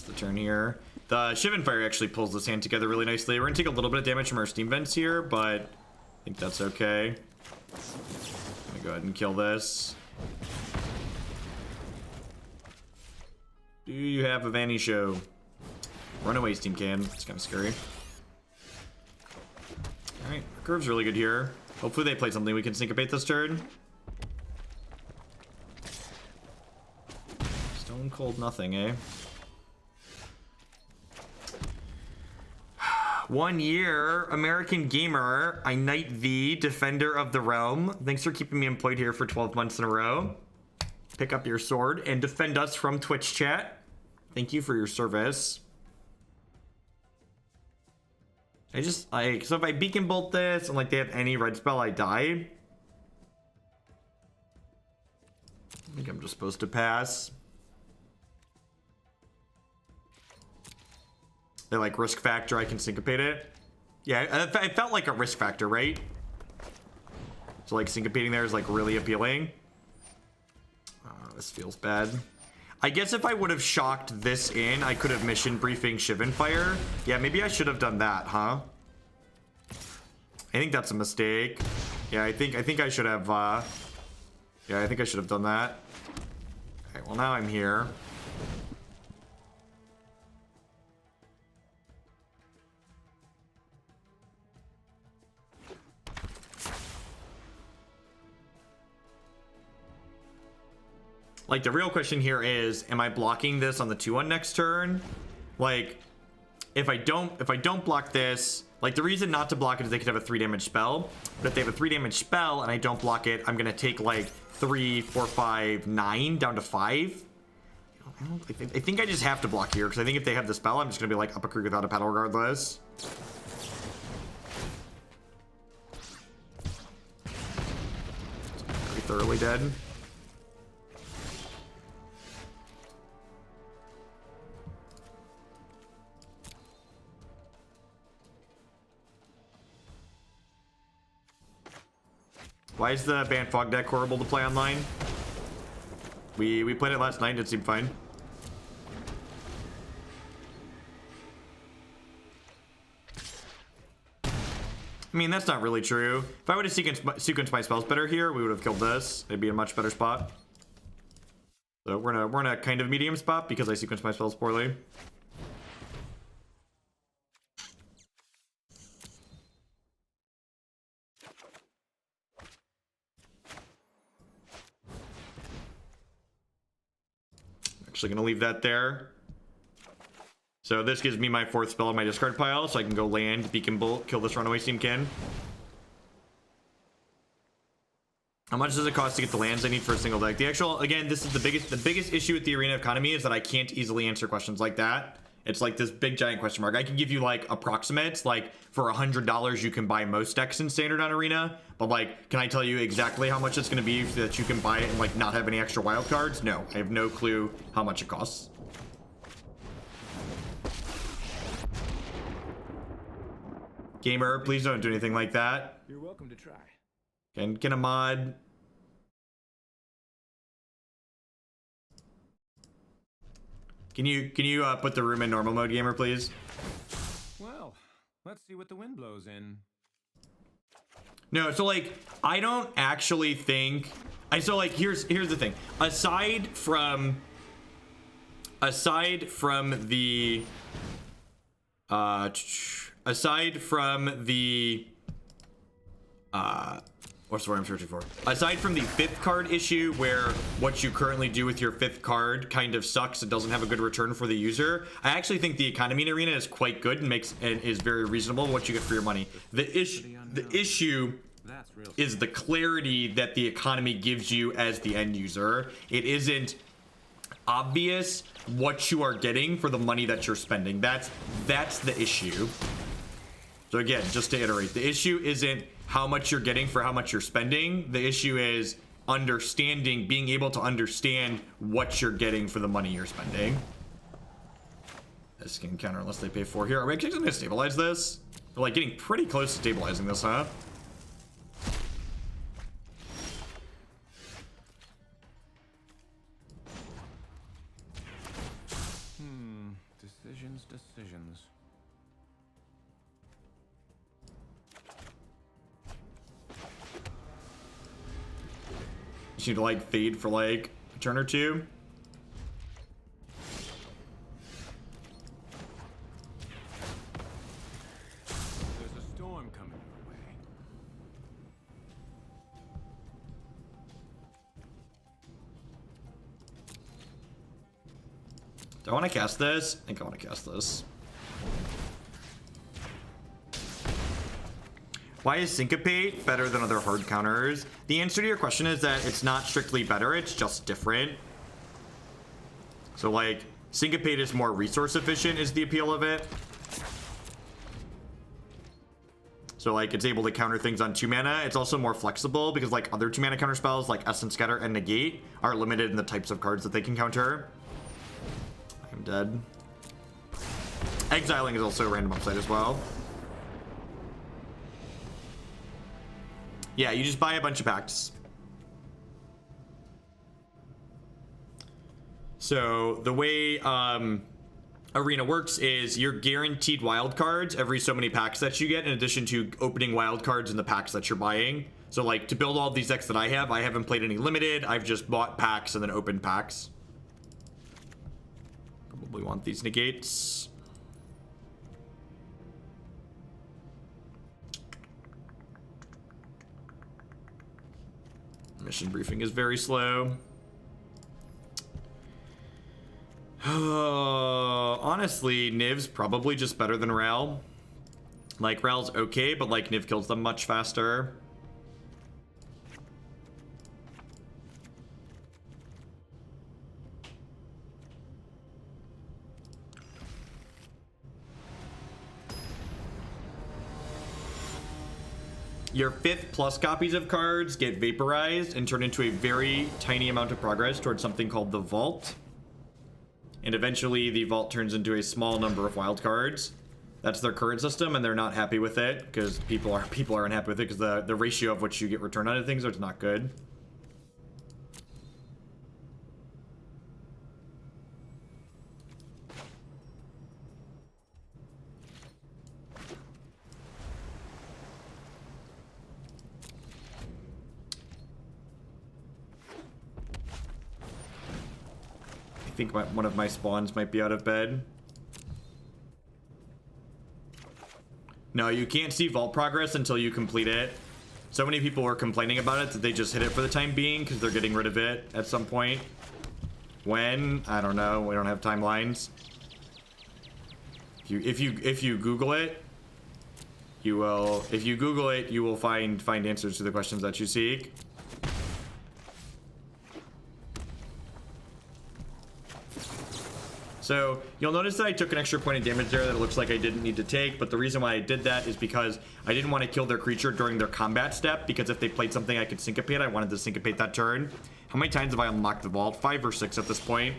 [SPEAKER 1] The turn here. The Shivan Fire actually pulls this hand together really nicely. We're gonna take a little bit of damage from our steam vents here, but I think that's okay. I'm gonna go ahead and kill this. Do you have a Vanny Show? Runaway Steamkin. It's kind of scary. Alright, curve's really good here. Hopefully they play something we can syncopate this turn. Stone Cold nothing, eh? 1 year, American Gamer, I knight thee, Defender of the Realm. Thanks for keeping me employed here for 12 months in a row. Pick up your sword and defend us from Twitch chat. Thank you for your service. I just, like, so if I Beacon Bolt this and, like, they have any red spell, I die. I think I'm just supposed to pass. They're like risk factor, I can syncopate it. Yeah, it felt like a risk factor, right? So like syncopating there is like really appealing. This feels bad. I guess if I would have shocked this in, I could have mission briefing Shivan Fire. Yeah, maybe I should have done that, huh? I think that's a mistake. Yeah, I think I should have yeah, I think I should have done that. Okay, well now I'm here. Like, the real question here is, am I blocking this on the 2-1 next turn? Like, if I don't block this, like, the reason not to block it is they could have a 3 damage spell. But if they have a 3 damage spell and I don't block it, I'm gonna take like 3, 4, 5, 9 down to 5. I think I just have to block here because I think if they have the spell, I'm just gonna be like up a creek without a paddle regardless. Pretty thoroughly dead. Why is the Ban Fog deck horrible to play online? We played it last night, it seemed fine. I mean, that's not really true. If I would have sequenced my spells better here, we would have killed this. It'd be a much better spot. So we're in a kind of medium spot because I sequenced my spells poorly. Actually gonna leave that there. So this gives me my 4th spell in my discard pile, so I can go land, Beacon Bolt, kill this runaway Steamkin. How much does it cost to get the lands I need for a single deck? The actual, again, this is the biggest issue with the arena economy is that I can't easily answer questions like that. It's like this big giant question mark. I can give you like approximates, like for $100 you can buy most decks in standard on arena, but like, can I tell you exactly how much it's going to be so that you can buy it and like not have any extra wild cards? No, I have no clue how much it costs. Gamer, please don't do anything like that.
[SPEAKER 2] You're welcome to try.
[SPEAKER 1] And get a mod. Can you put the room in normal mode, gamer, please?
[SPEAKER 2] Well, let's see what the wind blows in.
[SPEAKER 1] No, so like I don't actually think so like here's the thing. Aside from the What's the word I'm searching for? Aside from the 5th card issue, where what you currently do with your 5th card kind of sucks, it doesn't have a good return for the user. I actually think the economy arena is quite good and is very reasonable what you get for your money. The issue is the clarity that the economy gives you as the end user. It isn't obvious what you are getting for the money that you're spending. That's the issue. So again, just to iterate, the issue isn't how much you're getting for how much you're spending. The issue is being able to understand what you're getting for the money you're spending. This can counter unless they pay 4 here. Are we actually going to stabilize this? We're like getting pretty close to stabilizing this, huh?
[SPEAKER 2] Decisions.
[SPEAKER 1] You need to like fade for like a turn or two.
[SPEAKER 2] There's a storm coming your way.
[SPEAKER 1] Do I want to cast this? I think I want to cast this. Why is Syncopate better than other hard counters? The answer to your question is that it's not strictly better, it's just different. So like, Syncopate is more resource efficient is the appeal of it. So like, it's able to counter things on 2 mana. It's also more flexible because like other 2 mana counter spells like Essence Scatter and Negate are limited in the types of cards that they can counter. I'm dead. Exiling is also a random upside as well. Yeah, you just buy a bunch of packs. So the way Arena works is you're guaranteed wild cards every so many packs that you get, in addition to opening wild cards in the packs that you're buying. So like to build all these decks that I haven't played any limited. I've just bought packs and then opened packs. Probably want these negates. Mission briefing is very slow. Honestly, Niv's probably just better than Rel. Like, Rel's okay, but like Niv kills them much faster. Your 5th plus copies of cards get vaporized and turn into a very tiny amount of progress towards something called the Vault. And eventually the Vault turns into a small number of wild cards. That's their current system, and they're not happy with it because people are unhappy with it because the ratio of what you get returned out of things is not good. I think one of my spawns might be out of bed. No, you can't see vault progress until you complete it. So many people were complaining about it that they just hit it for the time being because they're getting rid of it at some point. When? I don't know. We don't have timelines. If you Google it, you will. If you Google it, you will find answers to the questions that you seek. So you'll notice that I took an extra point of damage there that it looks like I didn't need to take, but the reason why I did that is because I didn't want to kill their creature during their combat step, because if they played something I could syncopate, I wanted to syncopate that turn. How many times have I unlocked the vault? 5 or 6 at this point.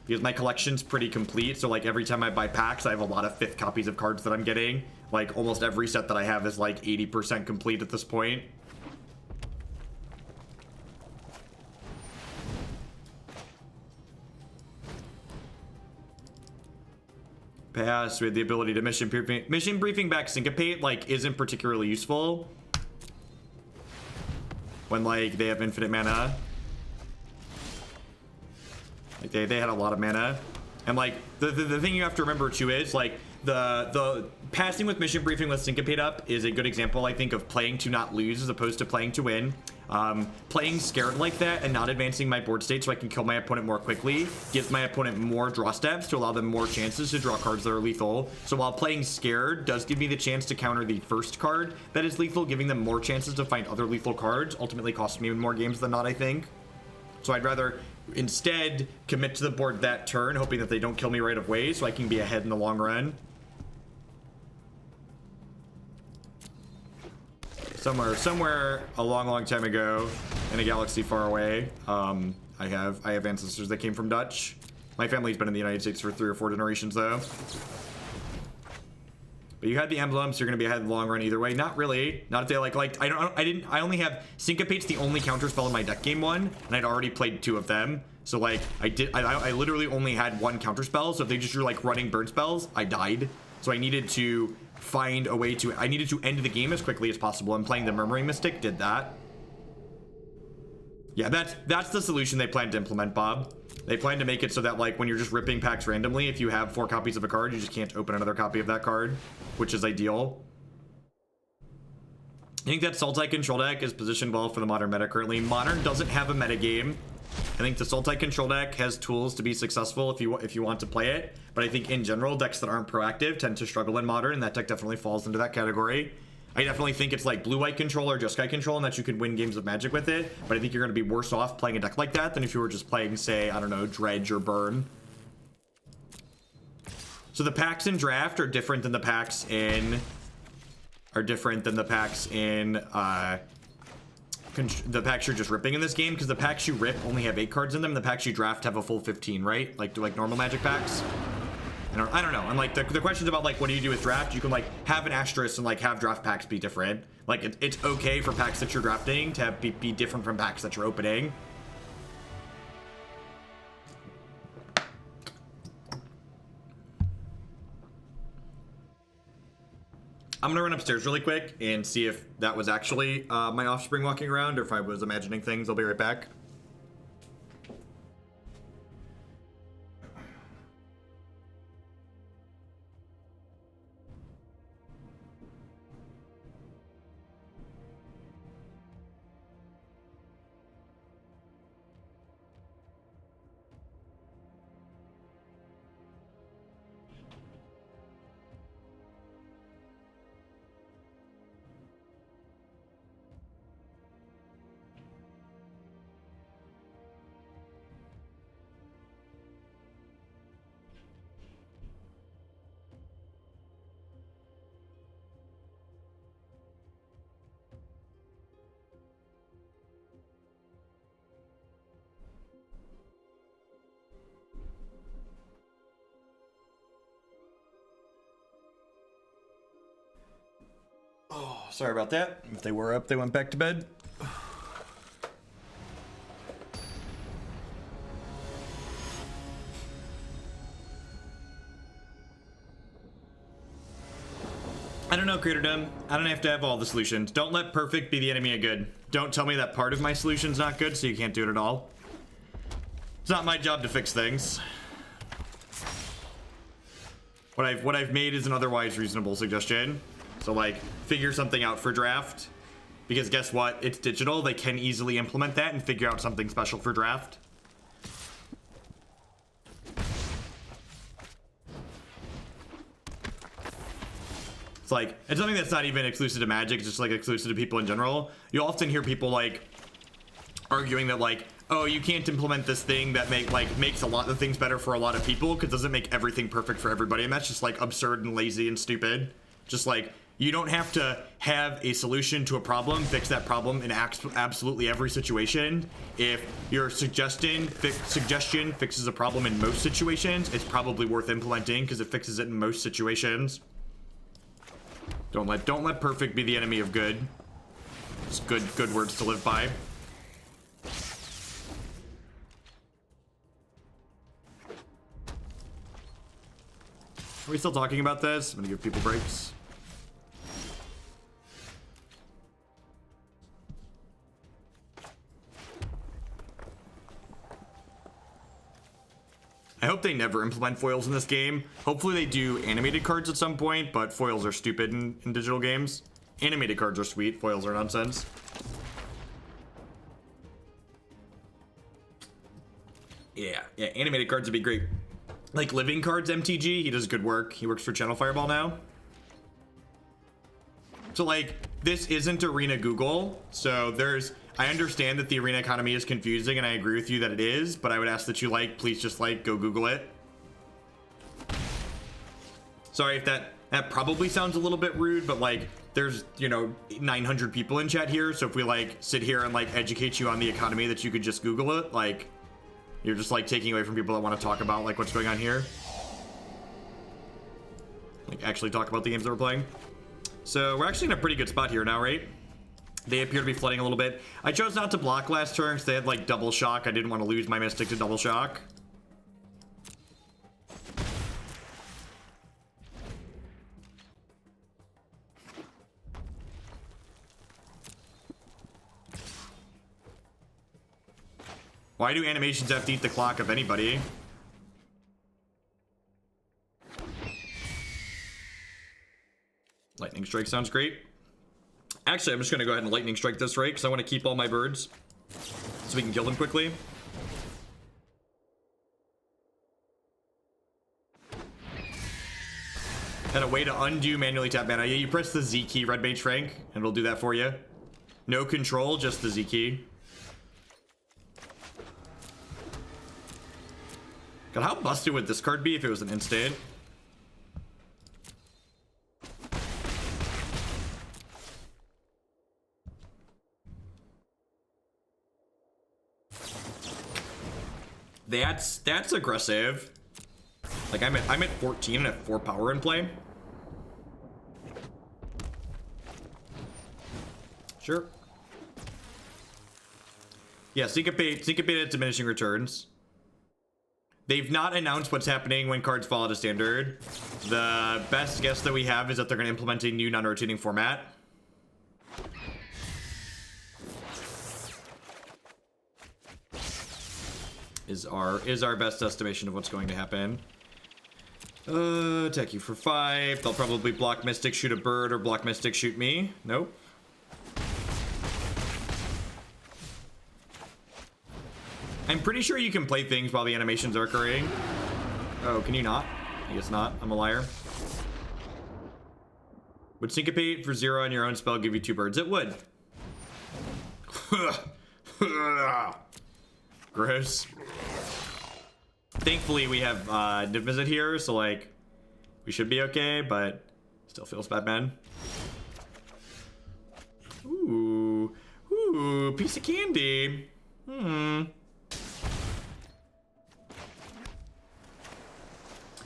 [SPEAKER 1] Because my collection's pretty complete, so like every time I buy packs, I have a lot of 5th copies of cards that I'm getting. Like almost every set that I have is like 80% complete at this point. Pass. We had the ability to mission briefing back syncopate like isn't particularly useful when like they have infinite mana. Like they had a lot of mana, and like the thing you have to remember too is like the passing with mission briefing with Syncopate up is a good example, I think, of playing to not lose as opposed to playing to win. Playing scared like that and not advancing my board state so I can kill my opponent more quickly gives my opponent more draw steps to allow them more chances to draw cards that are lethal. So while playing scared does give me the chance to counter the first card that is lethal, giving them more chances to find other lethal cards ultimately costs me more games than not, I think. So I'd rather instead commit to the board that turn, hoping that they don't kill me right away so I can be ahead in the long run. Somewhere a long time ago in a galaxy far away, I have ancestors that came from Dutch. My family's been in the United States for 3 or 4 generations though. But you had the emblems, so you're gonna be ahead in the long run either way. Not really. Not if they like I only have Syncopate's the only counter spell in my deck game 1, and I'd already played 2 of them. So like I literally only had 1 counter spell, so if they just were like running burn spells, I died. So I needed to find a way to end the game as quickly as possible, and playing the Murmuring Mystic did that. Yeah, that's the solution they plan to implement, Bob. They plan to make it so that like when you're just ripping packs randomly, if you have 4 copies of a card, you just can't open another copy of that card, which is ideal. I think that Sultai control deck is positioned well for the modern meta currently. Modern doesn't have a meta game. I think the Sultai control deck has tools to be successful if you want to play it, but I think in general decks that aren't proactive tend to struggle in modern, and that deck definitely falls into that category. I definitely think it's like blue-white control or Jeskai control, and that you could win games of Magic with it, but I think you're going to be worse off playing a deck like that than if you were just playing, say, I don't know, Dredge or Burn. So the packs in Draft are different than the packs in the packs you're just ripping in this game, because the packs you rip only have 8 cards in them. The packs you draft have a full 15, right? Like normal Magic packs. I don't know. And like the questions about like what do you do with draft, you can like have an asterisk and like have draft packs be different. Like it's okay for packs that you're drafting to be different from packs that you're opening. I'm gonna run upstairs really quick and see if that was actually my offspring walking around or if I was imagining things. I'll be right back. Oh, sorry about that. If they were up, they went back to bed. I don't know, Creatordom. I don't have to have all the solutions. Don't let perfect be the enemy of good. Don't tell me that part of my solution's not good, so you can't do it at all. It's not my job to fix things. What I've made is an otherwise reasonable suggestion. So like, figure something out for draft. Because guess what? It's digital. They can easily implement that and figure out something special for draft. It's like, it's something that's not even exclusive to Magic, it's just like exclusive to people in general. You often hear people like arguing that like, oh, you can't implement this thing that makes a lot of things better for a lot of people because it doesn't make everything perfect for everybody. And that's just like absurd and lazy and stupid. Just like, you don't have to have a solution to a problem, fix that problem in absolutely every situation. If your suggestion fixes a problem in most situations, it's probably worth implementing because it fixes it in most situations. Don't let perfect be the enemy of good. It's good words to live by. Are we still talking about this? I'm gonna give people breaks. I hope they never implement foils in this game. Hopefully they do animated cards at some point, but foils are stupid in digital games. Animated cards are sweet, foils are nonsense. Yeah, animated cards would be great. Like living cards MTG, he does good work. He works for Channel Fireball now. So like, this isn't Arena Google, so I understand that the arena economy is confusing, and I agree with you that it is, but I would ask that you please just go Google it. Sorry if that probably sounds a little bit rude, but there's 900 people in chat here, so if we sit here and educate you on the economy, that you could just Google it, you're just taking away from people that want to talk about what's going on here. Actually talk about the games that we're playing. So we're actually in a pretty good spot here now, right? They appear to be flooding a little bit. I chose not to block last turn because they had double shock. I didn't want to lose my Mystic to double shock. Why do animations have to eat the clock of anybody? Lightning Strike sounds great. Actually, I'm just going to go ahead and Lightning Strike this, right? Because I want to keep all my birds so we can kill them quickly. And a way to undo manually tap mana. Yeah, you press the Z key, Red Mage Frank, and it'll do that for you. No control, just the Z key. God, how busted would this card be if it was an instant? That's aggressive. I'm at 14 and have 4 power in play. Sure. Yeah, Syncopate at diminishing returns. They've not announced what's happening when cards fall out of standard. The best guess that we have is that they're going to implement a new non-rotating format. Is our best estimation of what's going to happen. Attack you for 5. They'll probably block Mystic, shoot a bird, or block Mystic, shoot me. Nope. I'm pretty sure you can play things while the animations are occurring. Oh, can you not? I guess not. I'm a liar. Would Syncopate for 0 on your own spell give you 2 birds? It would. Gross. Thankfully, we have Niv-Mizzet here, so we should be okay, but still feels bad, man. Ooh, piece of candy.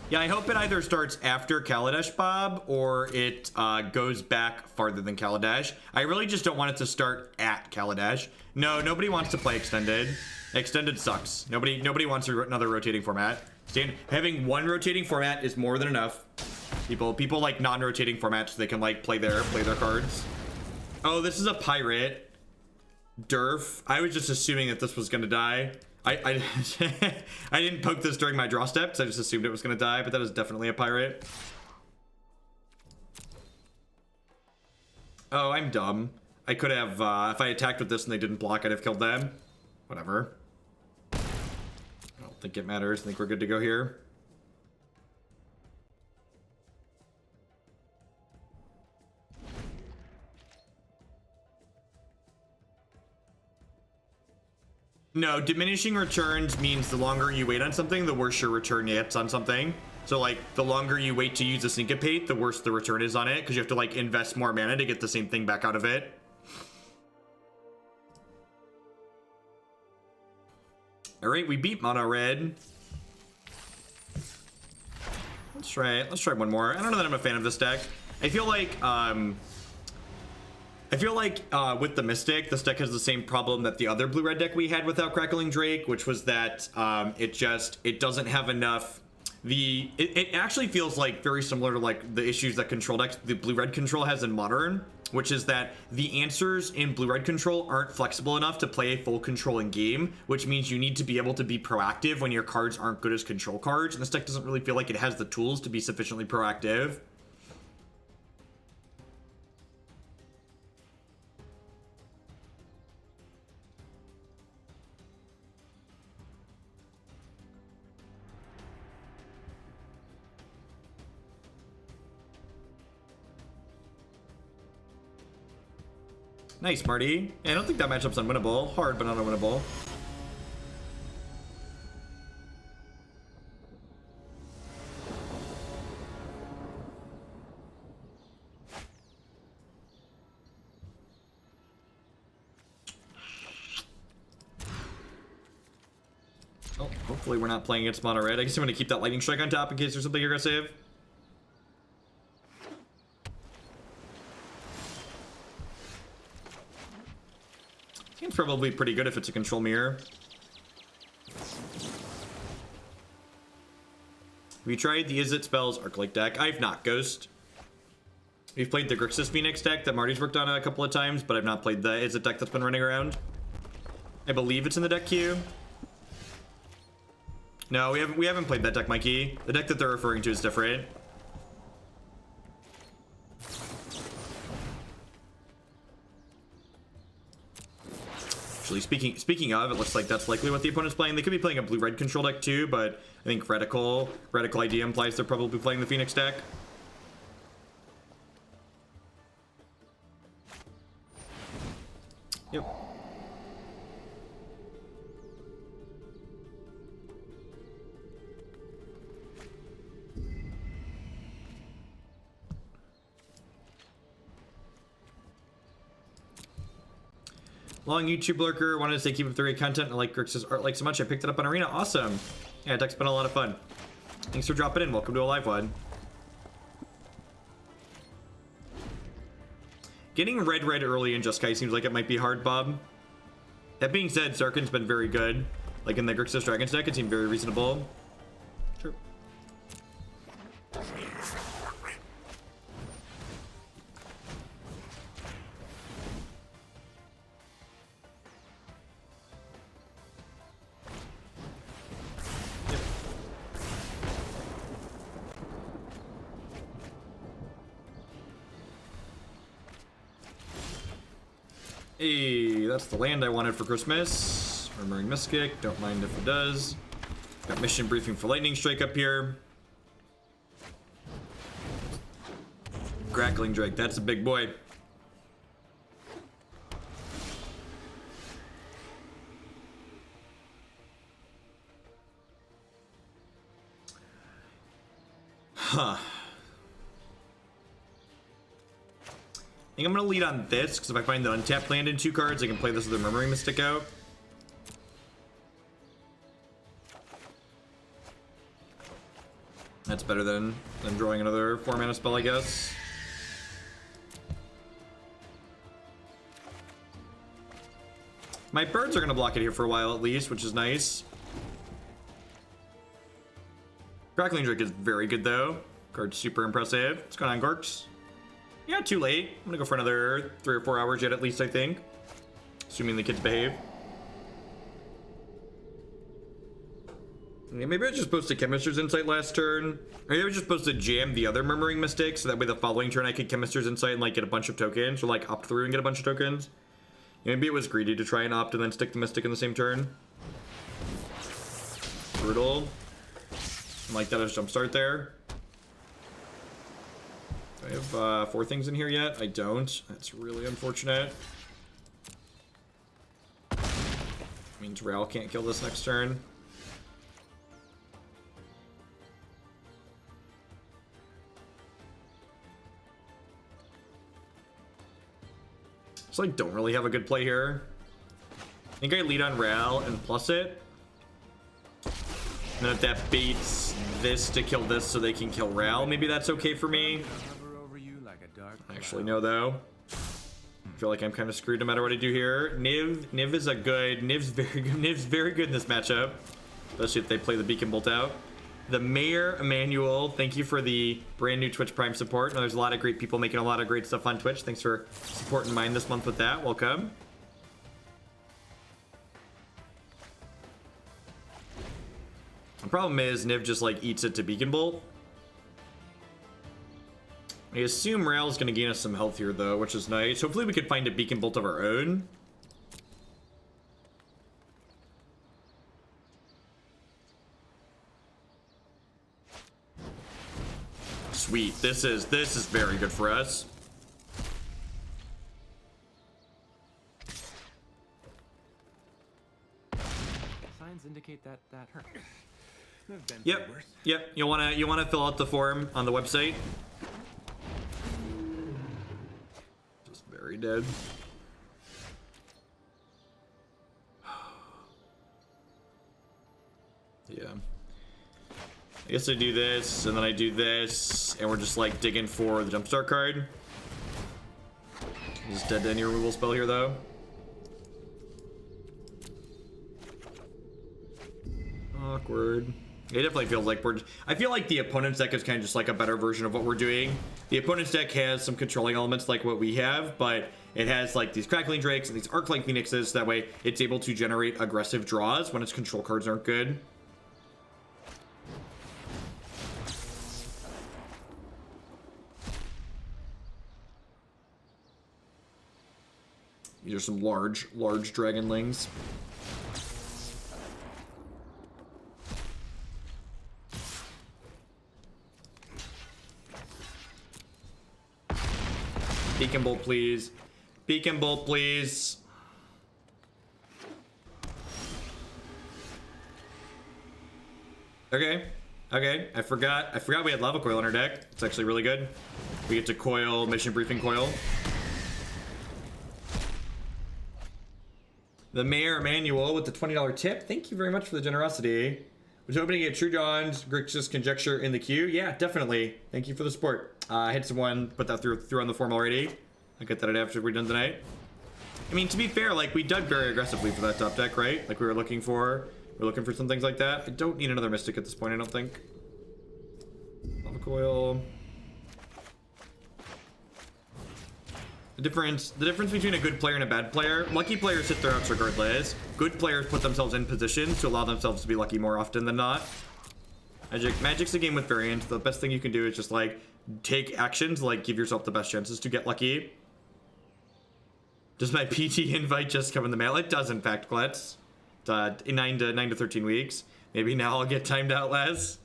[SPEAKER 1] Yeah, I hope it either starts after Kaladesh Bob or it goes back farther than Kaladesh. I really just don't want it to start at Kaladesh. No, nobody wants to play Extended. Extended sucks. Nobody wants another rotating format. Having one rotating format is more than enough. People like non-rotating formats so they can play their cards. Oh, this is a pirate. Durf. I was just assuming that this was gonna die. I didn't poke this during my draw steps. I just assumed it was gonna die, but that is definitely a pirate. Oh, I'm dumb. I could have, if I attacked with this and they didn't block, I'd have killed them. Whatever. I don't think it matters. I think we're good to go here. No, diminishing returns means the longer you wait on something, the worse your return gets on something. So the longer you wait to use a Syncopate, the worse the return is on it, because you have to invest more mana to get the same thing back out of it. All right, we beat Mono Red. Let's try one more. I don't know that I'm a fan of this deck. I feel like with the Mystic, this deck has the same problem that the other blue-red deck we had without Crackling Drake, which was that it doesn't have enough. it actually feels like very similar to like the issues that control decks, the blue-red control has in Modern, which is that the answers in blue-red control aren't flexible enough to play a full controlling game, which means you need to be able to be proactive when your cards aren't good as control cards, and this deck doesn't really feel like it has the tools to be sufficiently proactive. Nice, Marty. Yeah, I don't think that matchup's unwinnable. Hard, but not unwinnable. Oh, hopefully we're not playing against mono red. I guess I'm going to keep that lightning strike on top in case there's something aggressive. Seems probably pretty good if it's a control mirror. Have you tried the Izzet Spells Arc-like deck? I've not, Ghost. We've played the Grixis Phoenix deck that Marty's worked on a couple of times, but I've not played the Izzet deck that's been running around. I believe it's in the deck queue. No, we haven't played that deck, Mikey. The deck that they're referring to is different. Actually, speaking of, it looks like that's likely what the opponent's playing. They could be playing a blue-red control deck too, but I think radical idea implies they're probably playing the Phoenix deck. Yep. Long YouTube lurker, wanted to say keep up the great content. I like Grixis art like so much. I picked it up on Arena. Awesome. Yeah, deck's been a lot of fun. Thanks for dropping in. Welcome to a live one. Getting red early in Jeskai seems like it might be hard, Bob. That being said, Sarkin's been very good. Like in the Grixis Dragons deck, it seemed very reasonable. Sure. Hey, that's the land I wanted for Christmas. Murmuring Mystic, don't mind if it does. Got mission briefing for Lightning Strike up here. Grackling Drake, that's a big boy. Huh. I think I'm going to lead on this, because if I find the untapped land in 2 cards, I can play this with the Murmuring Mystic out. That's better than drawing another 4-mana spell, I guess. My birds are going to block it here for a while at least, which is nice. Crackling Drake is very good, though. Card's super impressive. What's going on, Gorks? Yeah, too late. I'm gonna go for another 3 or 4 hours yet at least, I think. Assuming the kids behave. Yeah, maybe I was just supposed to Chemister's Insight last turn. Or maybe I was just supposed to jam the other Murmuring Mystic, so that way the following turn I could Chemister's Insight and like get a bunch of tokens, or like opt through and get a bunch of tokens. Yeah, maybe it was greedy to try and opt and then stick the Mystic in the same turn. Brutal. Like that as jumpstart there. Do I have 4 things in here yet? I don't. That's really unfortunate. Means Rail can't kill this next turn. So I don't really have a good play here. I think I lead on Rail and plus it. And then if that baits this to kill this so they can kill Rail, maybe that's okay for me. Actually, no, though. I feel like I'm kind of screwed no matter what I do here. Niv is a good... Niv's very good in this matchup. Especially if they play the Beacon Bolt out. The Mayor Emmanuel, thank you for the brand new Twitch Prime support. There's a lot of great people making a lot of great stuff on Twitch. Thanks for supporting mine this month with that. Welcome. The problem is Niv just like eats it to Beacon Bolt. I assume Rail's gonna gain us some health here though, which is nice. Hopefully we could find a Beacon Bolt of our own. Sweet. This is very good for us.
[SPEAKER 2] Signs indicate that hurt.
[SPEAKER 1] Yep. Yep. You wanna fill out the form on the website. Just very dead. Yeah. I guess I do this, and then I do this, and we're just like digging for the jumpstart card. Just dead to any removal spell here though. Awkward. It definitely feels like I feel like the opponent's deck is kind of just like a better version of what we're doing. The opponent's deck has some controlling elements like what we have, but it has like these Crackling Drakes and these Arclight Phoenixes. That way it's able to generate aggressive draws when its control cards aren't good. These are some large dragonlings. Beacon Bolt, please. Beacon Bolt, please. Okay. Okay. I forgot we had Lava Coil in our deck. It's actually really good. We get to coil, Mission Briefing Coil. The Mayor Emmanuel with the $20 tip. Thank you very much for the generosity. Was hoping to get True Dawn's Grixis Conjecture in the queue. Yeah, definitely. Thank you for the support. I had someone put that through on the form already. I'll get that after we're done tonight. I mean, to be fair, like, we dug very aggressively for that top deck, right? Like, we were looking for some things like that. I don't need another Mystic at this point, I don't think. Lava Coil. The difference between a good player and a bad player, lucky players hit their outs regardless. Good players put themselves in positions to allow themselves to be lucky more often than not. Magic's a game with variance. The best thing you can do is just like take actions, like give yourself the best chances to get lucky. Does my PT invite just come in the mail? It does, in fact, Klets. In 9 to 13 weeks. Maybe now I'll get timed out less.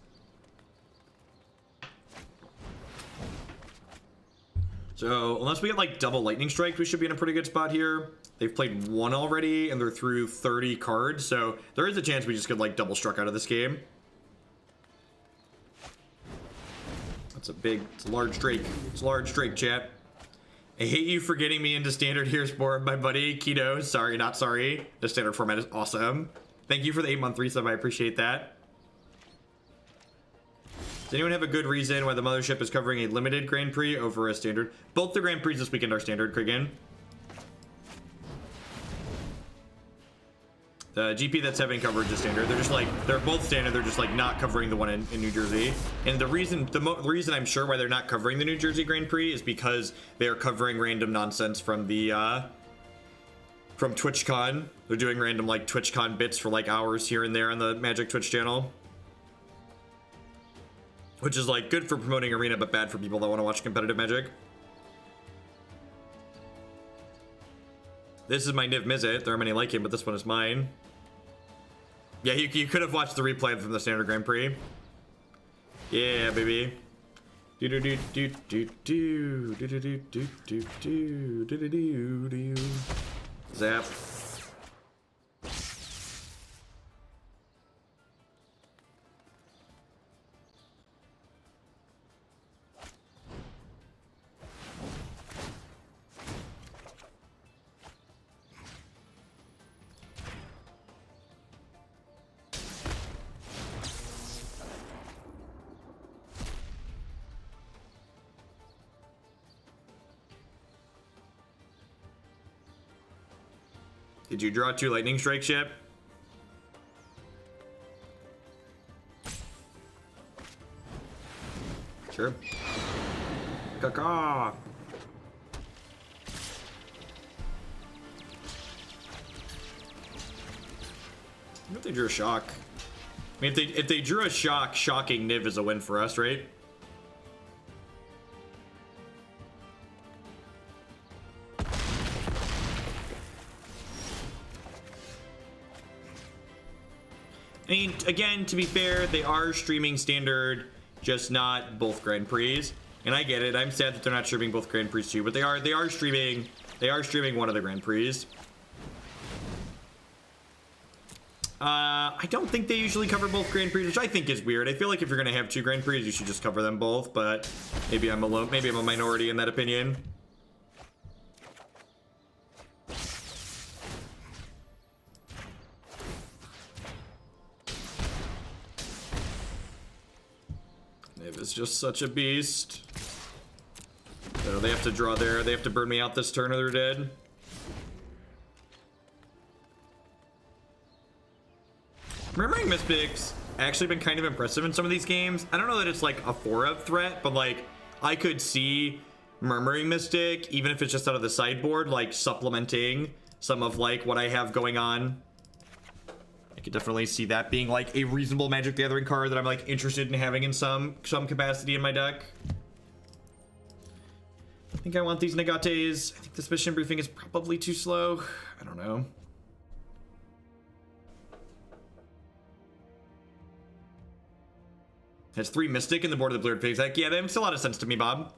[SPEAKER 1] So, unless we get, like, double Lightning Strike, we should be in a pretty good spot here. They've played one already, and they're through 30 cards, so there is a chance we just could, like, double struck out of this game. It's a large Drake. It's a large Drake, chat. I hate you for getting me into Standard here, Spore, my buddy. Keto, sorry, not sorry. The Standard format is awesome. Thank you for the 8-month resub, I appreciate that. Does anyone have a good reason why the Mothership is covering a limited Grand Prix over a Standard? Both the Grand Prix this weekend are Standard, Krigan. The GP that's having coverage is Standard. They're just like, they're both Standard, they're just like not covering the one in New Jersey. And the reason I'm sure why they're not covering the New Jersey Grand Prix is because they're covering random nonsense from the, from TwitchCon. They're doing random like TwitchCon bits for like hours here and there on the Magic Twitch channel. Which is like good for promoting Arena, but bad for people that want to watch competitive Magic. This is my Niv-Mizzet. There are many like him, but this one is mine. Yeah, you could have watched the replay from the Standard Grand Prix. Yeah, baby. Do do do do do do do do do do do do do do. Zap. Did you draw 2 Lightning Strikes yet? Sure. Caca. I wonder if they drew a shock. I mean, if they drew a shock, shocking Niv is a win for us, right? I mean, again, to be fair, they are streaming standard, just not both Grand Prix. And I get it. I'm sad that they're not streaming both Grand Prix too, but they are streaming one of the Grand Prix. I don't think they usually cover both Grand Prix, which I think is weird. I feel like if you're gonna have two Grand Prix, you should just cover them both, but maybe I'm alone. Maybe I'm a minority in that opinion. Niv is just such a beast. So they have to draw there. They have to burn me out this turn or they're dead. Murmuring Mystic's actually been kind of impressive in some of these games. I don't know that it's like a 4-up threat, but like I could see Murmuring Mystic, even if it's just out of the sideboard, like supplementing some of like what I have going on. I could definitely see that being like a reasonable Magic the Gathering card that I'm like interested in having in some capacity in my deck. I think I want these Negates. I think this mission briefing is probably too slow. I don't know. Has 3 Mystic in the board of the Blurred Pigs. Like, yeah, that makes a lot of sense to me, Bob.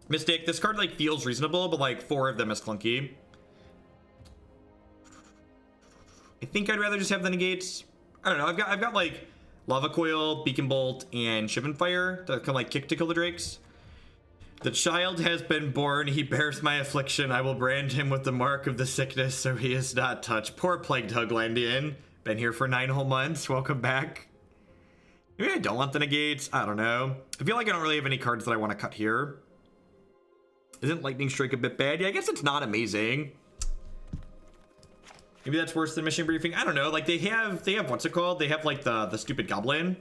[SPEAKER 1] Mystic, this card like feels reasonable, but like 4 of them is clunky. I think I'd rather just have the negates. I don't know. I've got like Lava Coil, Beacon Bolt, and Shivan Fire that can like kick to kill the drakes. The child has been born. He bears my affliction. I will brand him with the mark of the sickness, so he is not touched. Poor plagued Huglandian. Been here for 9 whole months. Welcome back. Maybe I don't want the negates. I don't know. I feel like I don't really have any cards that I want to cut here. Isn't Lightning Strike a bit bad? Yeah, I guess it's not amazing. Maybe that's worse than Mission Briefing. I don't know. Like they have what's it called? They have like the stupid goblin.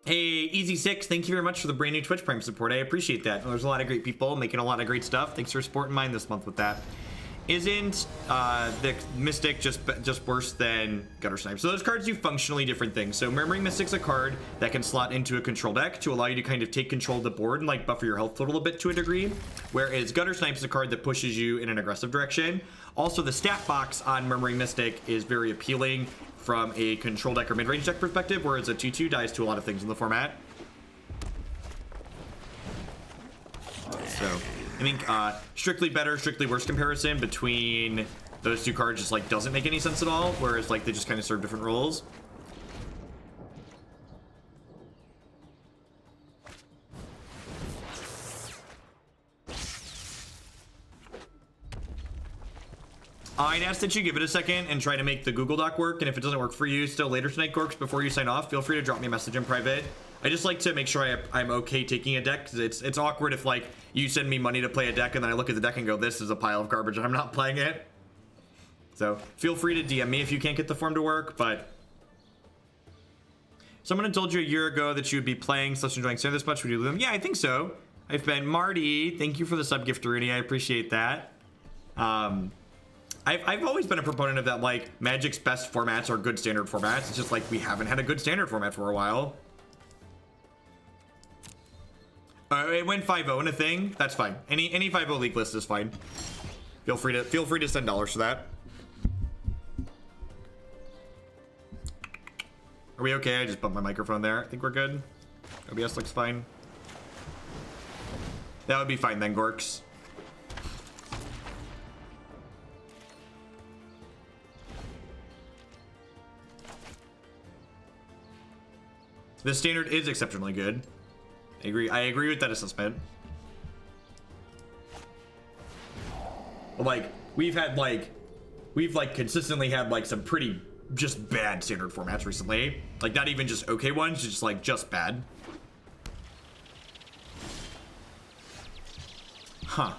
[SPEAKER 1] Hey, Easy6, thank you very much for the brand new Twitch Prime support. I appreciate that. There's a lot of great people making a lot of great stuff. Thanks for supporting mine this month with that. Isn't the Mystic just worse than Gutter Snipe? So those cards do functionally different things. So Murmuring Mystic's a card that can slot into a control deck to allow you to kind of take control of the board and like buffer your health total a bit to a degree. Whereas Gutter Snipe is a card that pushes you in an aggressive direction. Also, the stat box on Murmuring Mystic is very appealing from a control deck or mid-range deck perspective, whereas a 2/2 dies to a lot of things in the format. So I think strictly better, strictly worse comparison between those two cards just like doesn't make any sense at all, whereas like they just kind of serve different roles. I'd ask that you give it a second and try to make the Google Doc work, and if it doesn't work for you still later tonight, Gorks, before you sign off, feel free to drop me a message in private. I just like to make sure I'm okay taking a deck, because it's awkward if like you send me money to play a deck and then I look at the deck and go, this is a pile of garbage and I'm not playing it. So feel free to DM me if you can't get the form to work. But someone had told you a year ago that you would be playing / enjoying Sand this much. Would you do them? Yeah, I think so. I've been Marty. Thank you for the sub gift, Rooney. I appreciate that. I've always been a proponent of that, like Magic's best formats are good standard formats. It's just like we haven't had a good standard format for a while. It went 5-0 in a thing. That's fine. Any 5-0 league list is fine. Feel free to send dollars for that. Are we okay? I just bumped my microphone there. I think we're good. OBS looks fine. That would be fine then, Gorks. The standard is exceptionally good. I agree with that assessment. But like we've consistently had like some pretty just bad standard formats recently. Like not even just okay ones, just like just bad. Huh.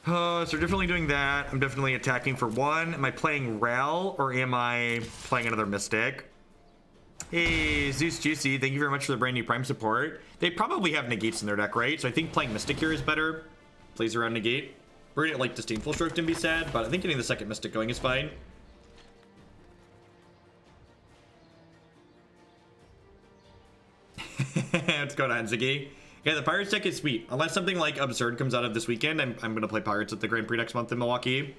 [SPEAKER 1] So we're definitely doing that. I'm definitely attacking for 1. Am I playing Rel or am I playing another Mystic? Hey, Zeus Juicy, thank you very much for the brand new Prime support. They probably have negates in their deck, right? So I think playing Mystic here is better. Plays around negate. We're gonna like Disdainful Stroke and be sad, but I think getting the second Mystic going is fine. What's going on, Ziggy? Yeah, the Pirates deck is sweet. Unless something like absurd comes out of this weekend, I'm gonna play Pirates at the Grand Prix next month in Milwaukee.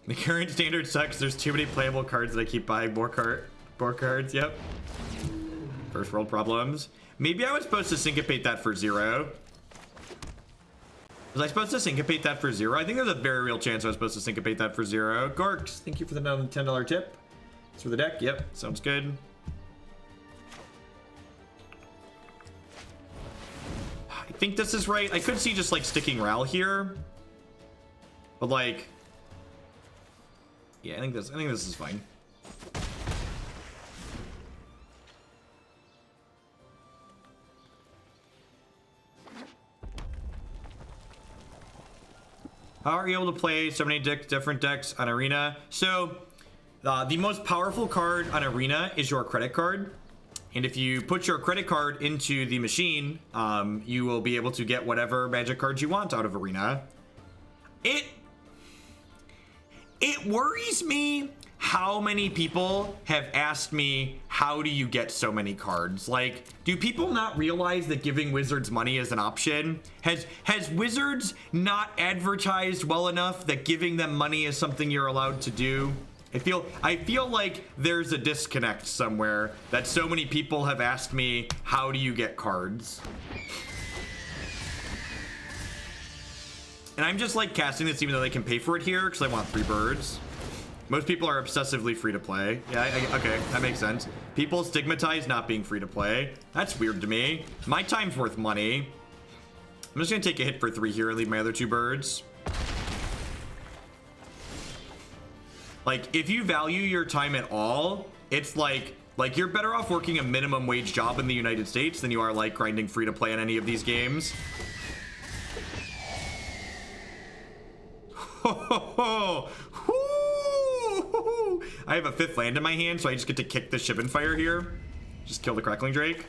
[SPEAKER 1] The current standard sucks. There's too many playable cards that I keep buying more cards. Yep. First world problems. Maybe I was supposed to syncopate that for 0. Was I supposed to syncopate that for 0? I think there's a very real chance I was supposed to syncopate that for 0. Gorks, thank you for the $10 tip. It's for the deck. Yep, sounds good. I think this is right. I could see just like sticking Ral here, but like, yeah, I think this is fine. How are you able to play so many different decks on Arena? So, the most powerful card on Arena is your credit card. And if you put your credit card into the machine, you will be able to get whatever magic cards you want out of Arena. It worries me how many people have asked me, how do you get so many cards? Like, do people not realize that giving Wizards money is an option? Has Wizards not advertised well enough that giving them money is something you're allowed to do? I feel like there's a disconnect somewhere that so many people have asked me, how do you get cards? And I'm just like casting this even though they can pay for it here because I want 3 birds. Most people are obsessively free to play. Yeah, okay, that makes sense. People stigmatize not being free to play. That's weird to me. My time's worth money. I'm just gonna take a hit for 3 here and leave my other 2 birds. Like, if you value your time at all, it's like you're better off working a minimum wage job in the United States than you are like grinding free to play in any of these games. I have a 5th land in my hand, so I just get to kick the Shivan Fire here. Just kill the Crackling Drake.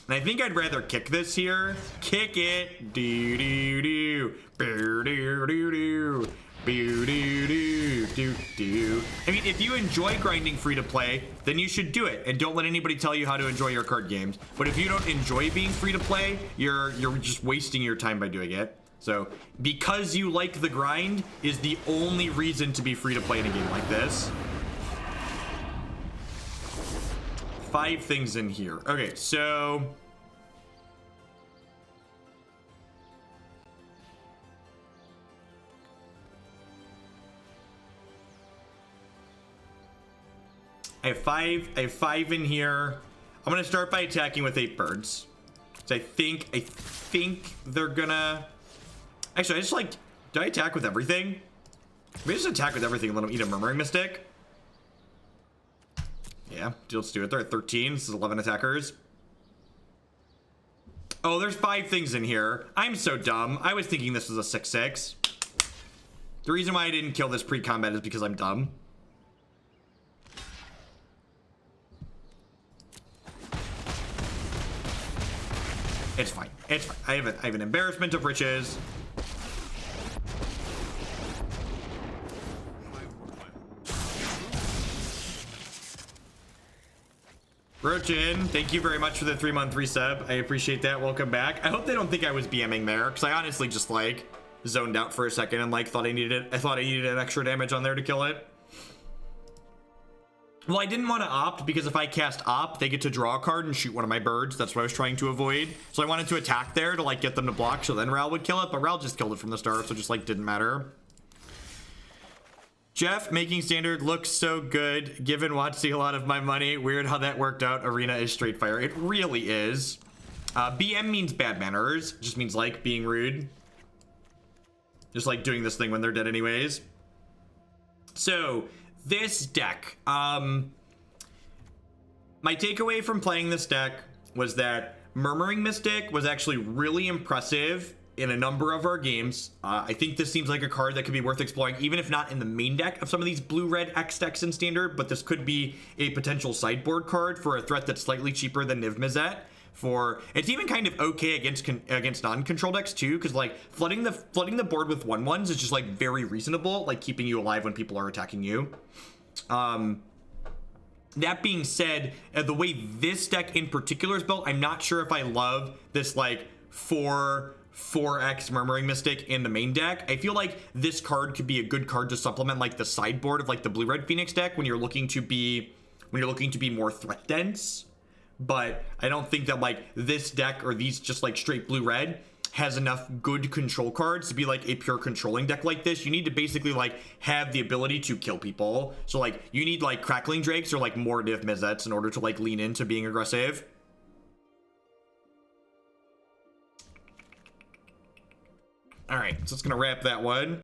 [SPEAKER 1] And I think I'd rather kick this here. Kick it. Do do do. Boo do do do. Boo do do do do. I mean, if you enjoy grinding free to play, then you should do it. And don't let anybody tell you how to enjoy your card games. But if you don't enjoy being free to play, you're just wasting your time by doing it. So, because you like the grind is the only reason to be free to play in a game like this. 5 things in here. Okay, so I have 5 in here. I'm gonna start by attacking with 8 birds. So I think they're gonna. Actually, I just like. Do I attack with everything? Maybe just attack with everything and let them eat a Murmuring Mystic. Yeah, let's do it. They're at 13. This is 11 attackers. Oh, there's 5 things in here. I'm so dumb. I was thinking this was a 6/6. The reason why I didn't kill this pre-combat is because I'm dumb. It's fine. It's fine. I have an embarrassment of riches. Rochin, thank you very much for the 3-month resub. I appreciate that. Welcome back. I hope they don't think I was BMing there, because I honestly just like zoned out for a second and like thought I needed an extra damage on there to kill it. Well, I didn't want to opt because if I cast opt, they get to draw a card and shoot one of my birds. That's what I was trying to avoid. So I wanted to attack there to like get them to block, so then Ral would kill it, but Ral just killed it from the start, so just like didn't matter. Jeff, making standard looks so good. Given watching a lot of my money, weird how that worked out. Arena is straight fire. It really is. BM means bad manners. Just means like being rude. Just like doing this thing when they're dead anyways. So this deck, my takeaway from playing this deck was that Murmuring Mystic was actually really impressive in a number of our games. I think this seems like a card that could be worth exploring, even if not in the main deck of some of these blue-red X decks in Standard, but this could be a potential sideboard card for a threat that's slightly cheaper than Niv-Mizzet. It's even kind of okay against non-control decks too, because like flooding the board with 1/1s is just like very reasonable, like keeping you alive when people are attacking you. That being said, the way this deck in particular is built, I'm not sure if I love this like 4x Murmuring Mystic in the main deck. I feel like this card could be a good card to supplement like the sideboard of like the blue-red Phoenix deck when you're looking to be more threat dense. But I don't think that like this deck or these just like straight blue-red has enough good control cards to be like a pure controlling deck like this. You need to basically like have the ability to kill people. So like you need like Crackling Drakes or like more Niv-Mizzets in order to like lean into being aggressive. All right, so it's gonna wrap that one.